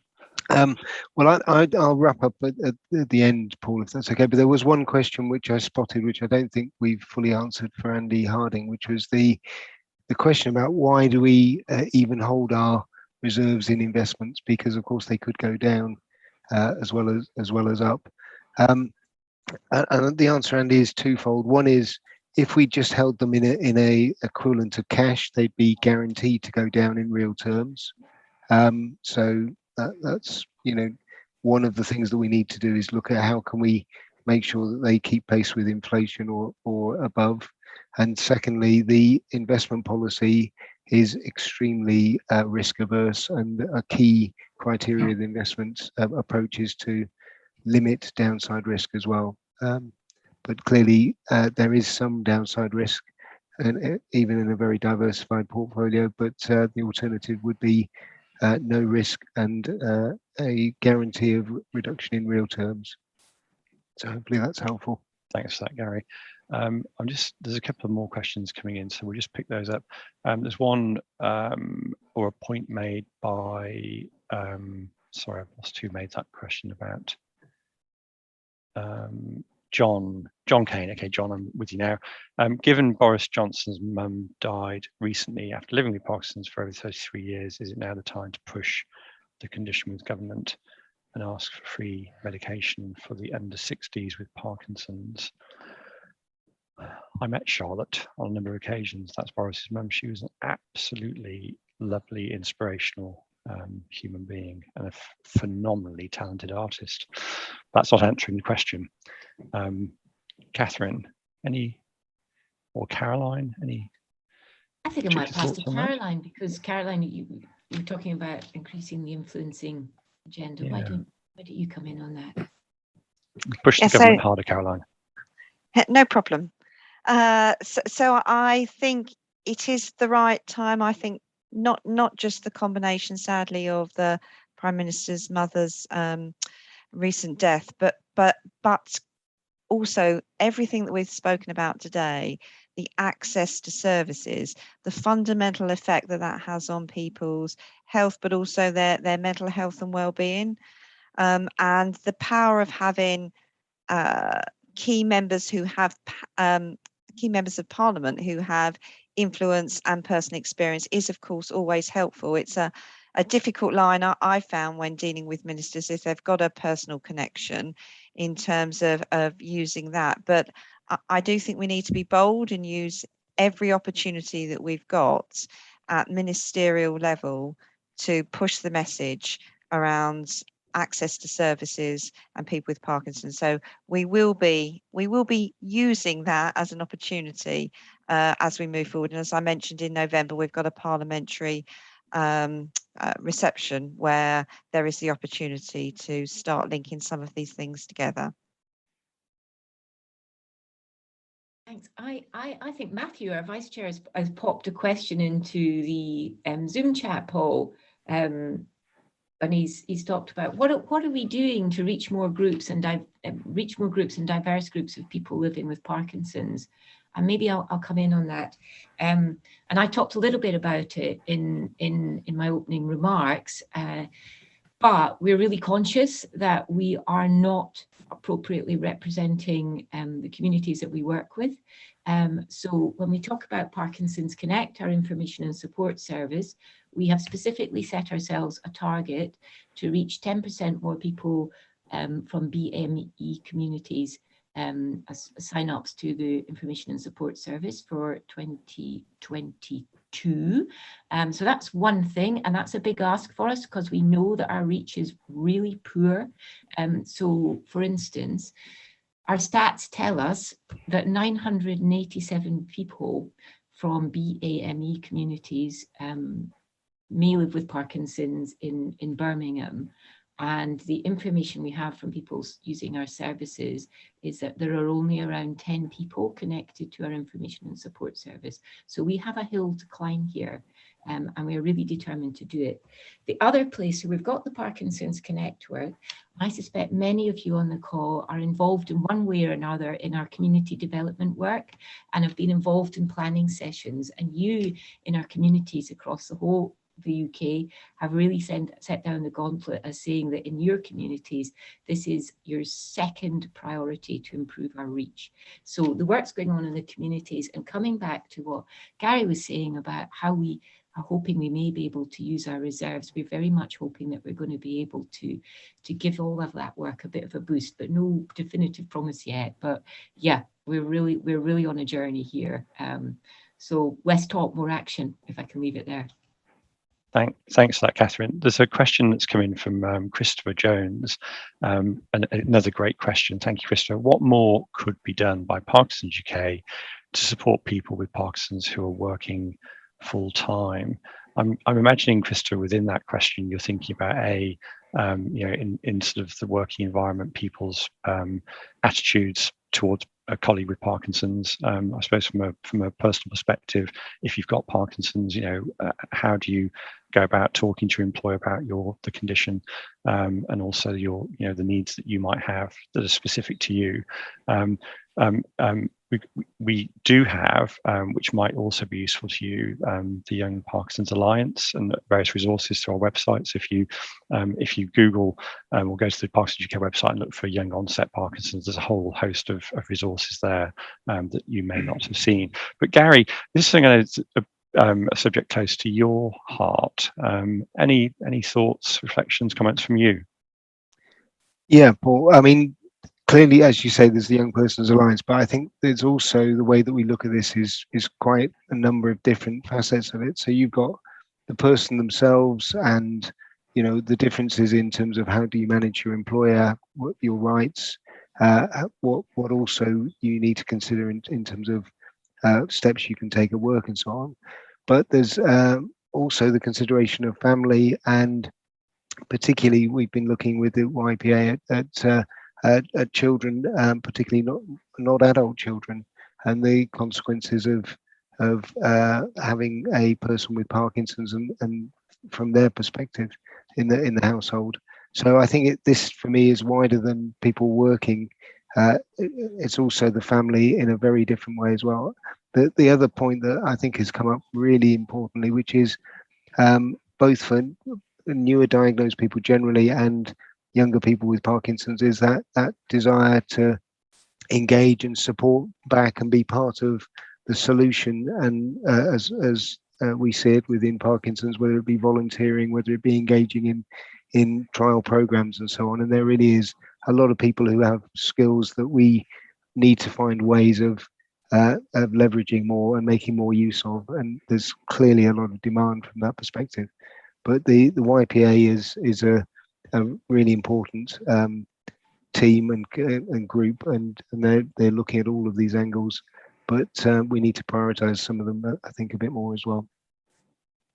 that. Well, I'll wrap up at the end, Paul, if that's okay. But there was one question which I spotted, which I don't think we've fully answered for Andy Harding, which was the question about why do we even hold our reserves in investments, because of course they could go down as well as up. And the answer, Andy, is twofold. One is, if we just held them in a equivalent to cash, they'd be guaranteed to go down in real terms. So that's one of the things that we need to do is look at how can we make sure that they keep pace with inflation or above. And secondly, the investment policy is extremely risk averse, and a key criteria of the investment approach is to limit downside risk as well. But clearly there is some downside risk, and even in a very diversified portfolio, but the alternative would be no risk and a guarantee of reduction in real terms. So hopefully that's helpful. Thanks for that, Gary. There's a couple of more questions coming in, so we'll just pick those up. There's one or a point made by, sorry, I've lost who made that question about. John Kane. Okay, John, I'm with you now. Given Boris Johnson's mum died recently after living with Parkinson's for over 33 years, is it now the time to push the condition with government and ask for free medication for the under 60s with Parkinson's? I met Charlotte on a number of occasions. That's Boris's mum. She was an absolutely lovely, inspirational human being and a phenomenally talented artist. That's not answering the question. Catherine, or Caroline, any? I think I might pass to thoughts on that? Caroline, because Caroline, you were talking about increasing the influencing agenda. Yeah. Why don't you come in on that? Push the Yeah, government harder, Caroline. No problem. So I think it is the right time. I think not just the combination, sadly, of the Prime Minister's mother's recent death, but also everything that we've spoken about today, the access to services, the fundamental effect that has on people's health, but also their mental health and well-being, and the power of having key members who have key members of Parliament who have influence and personal experience is, of course, always helpful. It's a difficult line I found when dealing with ministers if they've got a personal connection in terms of using that. But I do think we need to be bold and use every opportunity that we've got at ministerial level to push the message around access to services and people with Parkinson's. So we will be using that as an opportunity as we move forward. And as I mentioned, in November, we've got a parliamentary reception where there is the opportunity to start linking some of these things together. Thanks. I think Matthew, our Vice Chair, has popped a question into the Zoom chat, Paul. And he's talked about what are we doing to reach more groups and diverse groups of people living with Parkinson's, and maybe I'll come in on that. And I talked a little bit about it in my opening remarks, but we're really conscious that we are not appropriately representing the communities that we work with. So when we talk about Parkinson's Connect, our information and support service, we have specifically set ourselves a target to reach 10% more people from BME communities as sign-ups to the information and support service for 2022. So that's one thing, and that's a big ask for us because we know that our reach is really poor. So for instance, our stats tell us that 987 people from BAME communities may live with Parkinson's in Birmingham. And the information we have from people using our services is that there are only around 10 people connected to our information and support service. So we have a hill to climb here, and we're really determined to do it. The other place, so we've got the Parkinson's Connect work. I suspect many of you on the call are involved in one way or another in our community development work and have been involved in planning sessions. And you in our communities across the whole the UK have really set down the gauntlet as saying that in your communities, this is your second priority to improve our reach. So the work's going on in the communities, and coming back to what Gary was saying about how we are hoping we may be able to use our reserves, we're very much hoping that we're going to be able to give all of that work a bit of a boost, but no definitive promise yet. But yeah, we're really on a journey here. So less talk, more action, if I can leave it there. Thanks for that, Catherine. There's a question that's come in from Christopher Jones, and another great question. Thank you, Christopher. What more could be done by Parkinson's UK to support people with Parkinson's who are working full time? I'm imagining, Christopher, within that question, you're thinking about in sort of the working environment, people's attitudes towards a colleague with Parkinson's. I suppose from a personal perspective, if you've got Parkinson's, how do you go about talking to your employer about the condition, and also the needs that you might have that are specific to you. We do have, which might also be useful to you, the Young Parkinson's Alliance and various resources to our websites. If you Google or go to the Parkinson's UK website and look for young onset Parkinson's, there's a whole host of resources there that you may not have seen. But Gary, this is a subject close to your heart. Any thoughts, reflections, comments from you? Yeah, Paul. I mean, clearly, as you say, there's the Young Persons Alliance, but I think there's also the way that we look at this is quite a number of different facets of it. So you've got the person themselves, and the differences in terms of how do you manage your employer, what your rights, what also you need to consider in terms of steps you can take at work and so on. But there's also the consideration of family, and particularly we've been looking with the YPA at children, particularly not adult children, and the consequences of having a person with Parkinson's and from their perspective in the household. So I think this for me is wider than people working. It's also the family in a very different way as well. The other point that I think has come up really importantly, which is both for newer diagnosed people generally and younger people with Parkinson's, is that desire to engage and support back and be part of the solution. And as we see it within Parkinson's, whether it be volunteering, whether it be engaging in trial programs and so on. And there really is a lot of people who have skills that we need to find ways of leveraging more and making more use of. And there's clearly a lot of demand from that perspective. But the YPA is a really important team and group, and they're looking at all of these angles. But we need to prioritise some of them, I think, a bit more as well.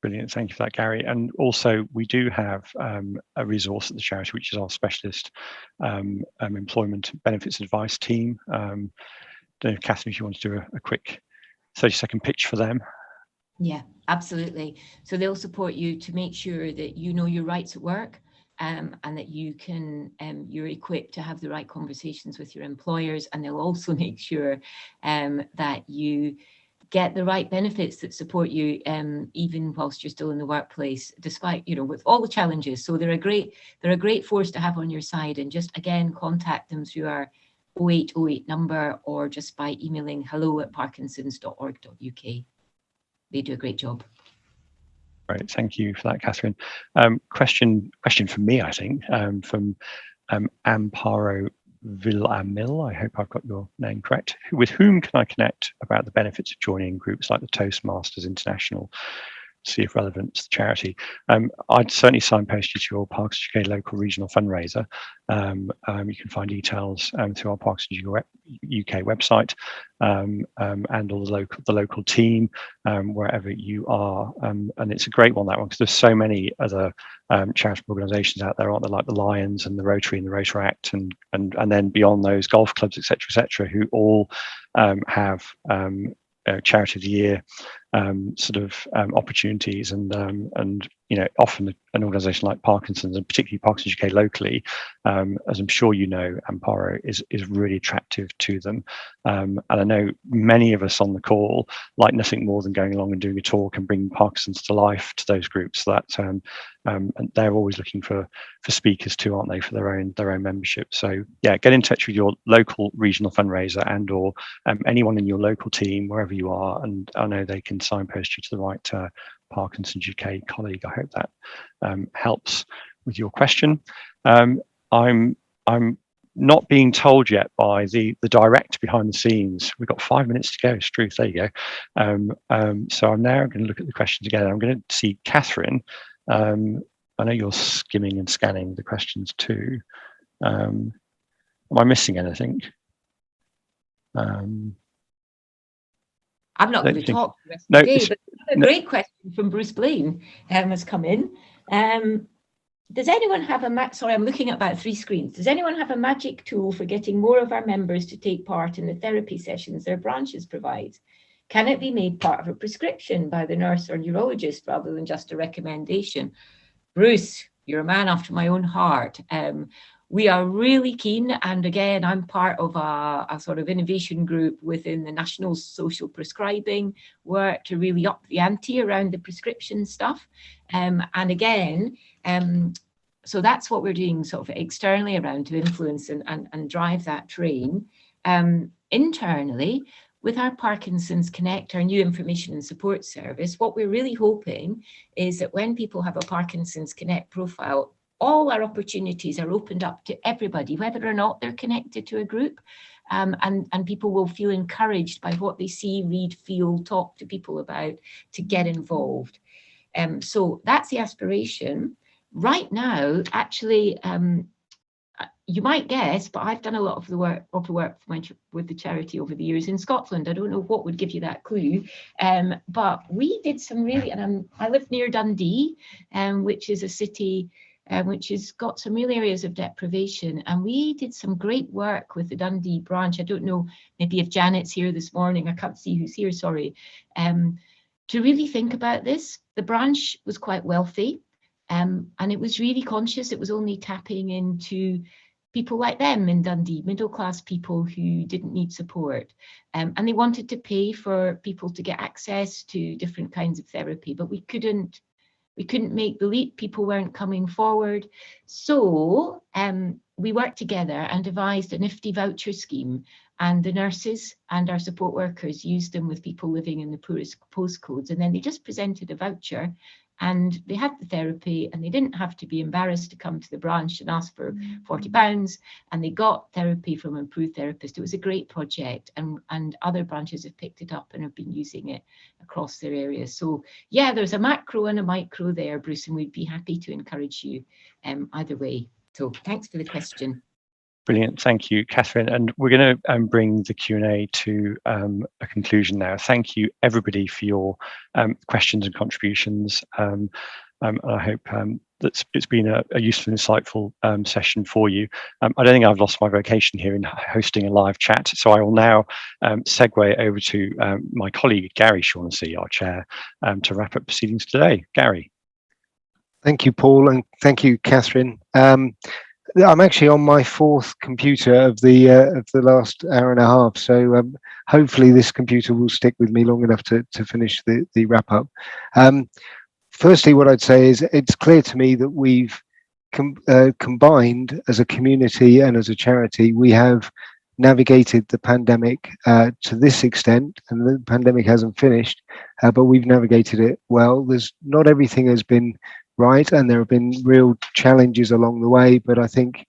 Brilliant, thank you for that, Gary. And also, we do have a resource at the charity, which is our specialist employment benefits advice team. Don't know, Catherine, if you want to do a quick 30-second pitch for them. Yeah, absolutely. So they'll support you to make sure that you know your rights at work, and that you're equipped to have the right conversations with your employers, and they'll also make sure that you get the right benefits that support you even whilst you're still in the workplace, despite with all the challenges. So they're a great force to have on your side. And just again, contact them through our 0808 number, or just by emailing hello@parkinsons.org.uk. They do a great job. Right, thank you for that, Catherine. Question for me, I think, from Amparo Villamil. I hope I've got your name correct. With whom can I connect about the benefits of joining groups like the Toastmasters International? See if relevant to the charity. I'd certainly signpost you to your Parkinson's UK local regional fundraiser. You can find details through our Parkinson's UK website, and all the local team wherever you are. And it's a great one, that one, because there's so many other charitable organisations out there, aren't there, like the Lions and the Rotary and the Rotaract, and then beyond those, golf clubs, etc., who all have Charity of the Year opportunities, and often an organisation like Parkinson's, and particularly Parkinson's UK locally, as I'm sure you know, Amparo is really attractive to them. And I know many of us on the call like nothing more than going along and doing a talk and bringing Parkinson's to life to those groups. So that and they're always looking for speakers too, aren't they, for their own membership. So yeah, get in touch with your local regional fundraiser and/or anyone in your local team, wherever you are, and I know they can signpost you to the right Parkinson's UK colleague. I hope that helps with your question. I'm not being told yet by the director behind the scenes. We've got 5 minutes to go. Struth, there you go. So I'm now going to look at the questions again. I'm going to see Catherine I know you're skimming and scanning the questions too. Am I missing anything? I'm not don't going to think- talk the rest No, of the day, it's- but a great question from Bruce Blaine has come in. Does anyone have sorry, I'm looking at about 3 screens. Does anyone have a magic tool for getting more of our members to take part in the therapy sessions their branches provide? Can it be made part of a prescription by the nurse or neurologist rather than just a recommendation? Bruce, you're a man after my own heart. We are really keen, and again, I'm part of a sort of innovation group within the National Social Prescribing work to really up the ante around the prescription stuff. And again, so that's what we're doing sort of externally around to influence and drive that train. Internally, with our Parkinson's Connect, our new information and support service, what we're really hoping is that when people have a Parkinson's Connect profile, all our opportunities are opened up to everybody, whether or not they're connected to a group, and people will feel encouraged by what they see, read, feel, talk to people about, to get involved. So that's the aspiration. Right now, actually, you might guess, but I've done a lot of the work with the charity over the years in Scotland. I don't know what would give you that clue, but we did some really, and I live near Dundee, which is a city which has got some real areas of deprivation, and we did some great work with the Dundee branch. I don't know, maybe if Janet's here this morning, I can't see who's here, sorry, to really think about this. The branch was quite wealthy, and it was really conscious. It was only tapping into people like them in Dundee, middle-class people who didn't need support. And they wanted to pay for people to get access to different kinds of therapy, but we couldn't make the leap. People weren't coming forward. So we worked together and devised a nifty voucher scheme, and the nurses and our support workers used them with people living in the poorest postcodes. And then they just presented a voucher and they had the therapy, and they didn't have to be embarrassed to come to the branch and ask for £40, and they got therapy from an approved therapist. It was a great project, and other branches have picked it up and have been using it across their areas. So yeah, there's a macro and a micro there, Bruce, and we'd be happy to encourage you either way. So thanks for the question. Brilliant, thank you, Catherine. And we're going to bring the Q&A to a conclusion now. Thank you, everybody, for your questions and contributions. And I hope that it's been a useful, insightful session for you. I don't think I've lost my vocation here in hosting a live chat, so I will now segue over to my colleague, Gary Shaughnessy, our chair, to wrap up proceedings today. Gary. Thank you, Paul, and thank you, Catherine. I'm actually on my 4th computer of the last hour and a half, so hopefully this computer will stick with me long enough to finish the wrap up. Firstly, what I'd say is it's clear to me that we've combined as a community and as a charity. We have navigated the pandemic to this extent, and the pandemic hasn't finished, but we've navigated it well. Not everything has been right, and there have been real challenges along the way, but I think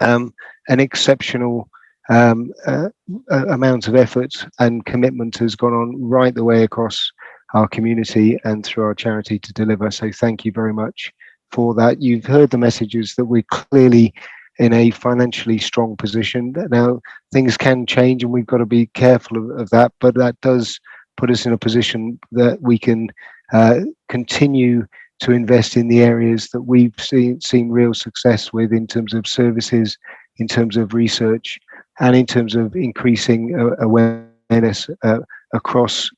an exceptional amount of effort and commitment has gone on right the way across our community and through our charity to deliver. So thank you very much for that. You've heard the messages that we're clearly in a financially strong position. Now, things can change and we've got to be careful of that, but that does put us in a position that we can continue to invest in the areas that we've seen real success with, in terms of services, in terms of research, and in terms of increasing awareness across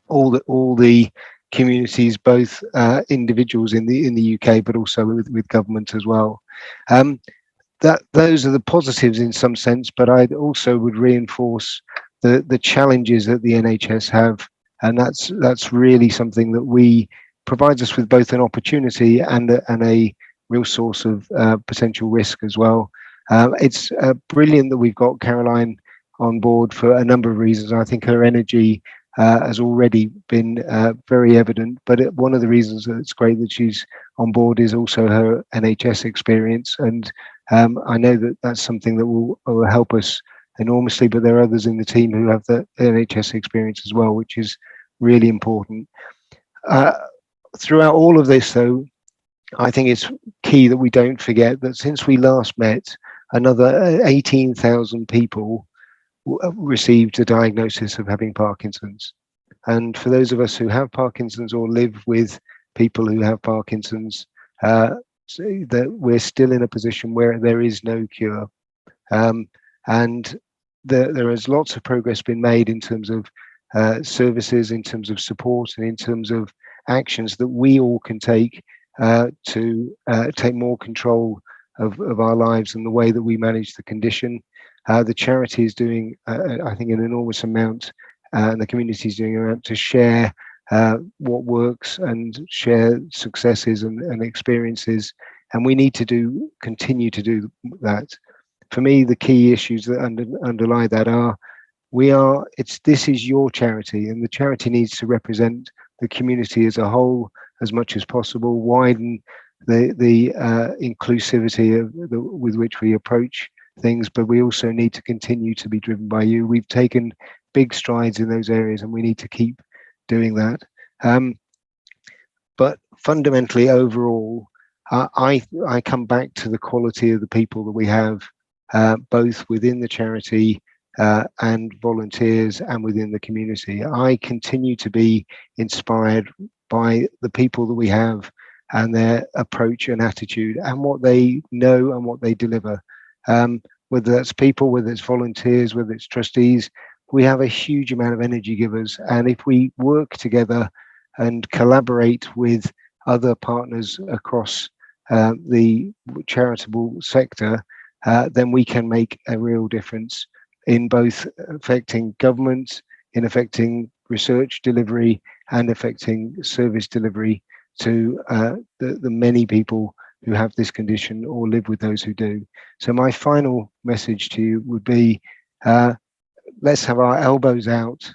all the communities, both individuals in the UK, but also with government as well. Those are the positives in some sense, but I also would reinforce the challenges that the NHS have, and that's really something that provides us with both an opportunity and a real source of potential risk as well. It's brilliant that we've got Caroline on board for a number of reasons. I think her energy has already been very evident, but one of the reasons that it's great that she's on board is also her NHS experience, and I know that that's something that will help us enormously, but there are others in the team who have the NHS experience as well, which is really important. Throughout all of this, though, I think it's key that we don't forget that since we last met, another 18,000 people received a diagnosis of having Parkinson's. And for those of us who have Parkinson's or live with people who have Parkinson's, so that we're still in a position where there is no cure. And there has lots of progress been made in terms of services, in terms of support, and in terms of actions that we all can take to take more control of our lives and the way that we manage the condition. The charity is doing, I think, an enormous amount, and the community is doing around to share what works and share successes and experiences. And we need to continue to do that. For me, the key issues that underlie that are, this is your charity, and the charity needs to represent the community as a whole as much as possible, widen the inclusivity with which we approach things, but we also need to continue to be driven by you. We've taken big strides in those areas, and we need to keep doing that. But fundamentally, overall, I come back to the quality of the people that we have, both within the charity and volunteers and within the community. I continue to be inspired by the people that we have and their approach and attitude and what they know and what they deliver. Whether that's people, whether it's volunteers, whether it's trustees, we have a huge amount of energy givers. And if we work together and collaborate with other partners across the charitable sector, then we can make a real difference in both affecting government, in affecting research delivery, and affecting service delivery to the many people who have this condition or live with those who do. So my final message to you would be, let's have our elbows out,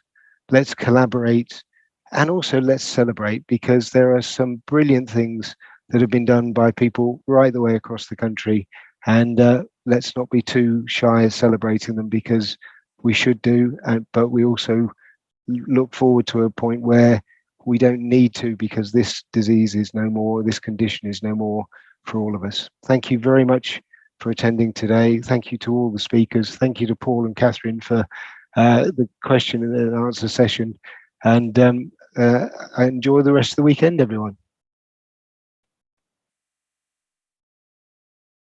let's collaborate, and also let's celebrate, because there are some brilliant things that have been done by people right the way across the country. And let's not be too shy of celebrating them, because we should do, but we also look forward to a point where we don't need to, because this disease is no more, this condition is no more for all of us. Thank you very much for attending today. Thank you to all the speakers. Thank you to Paul and Catherine for the question and answer session. And enjoy the rest of the weekend, everyone.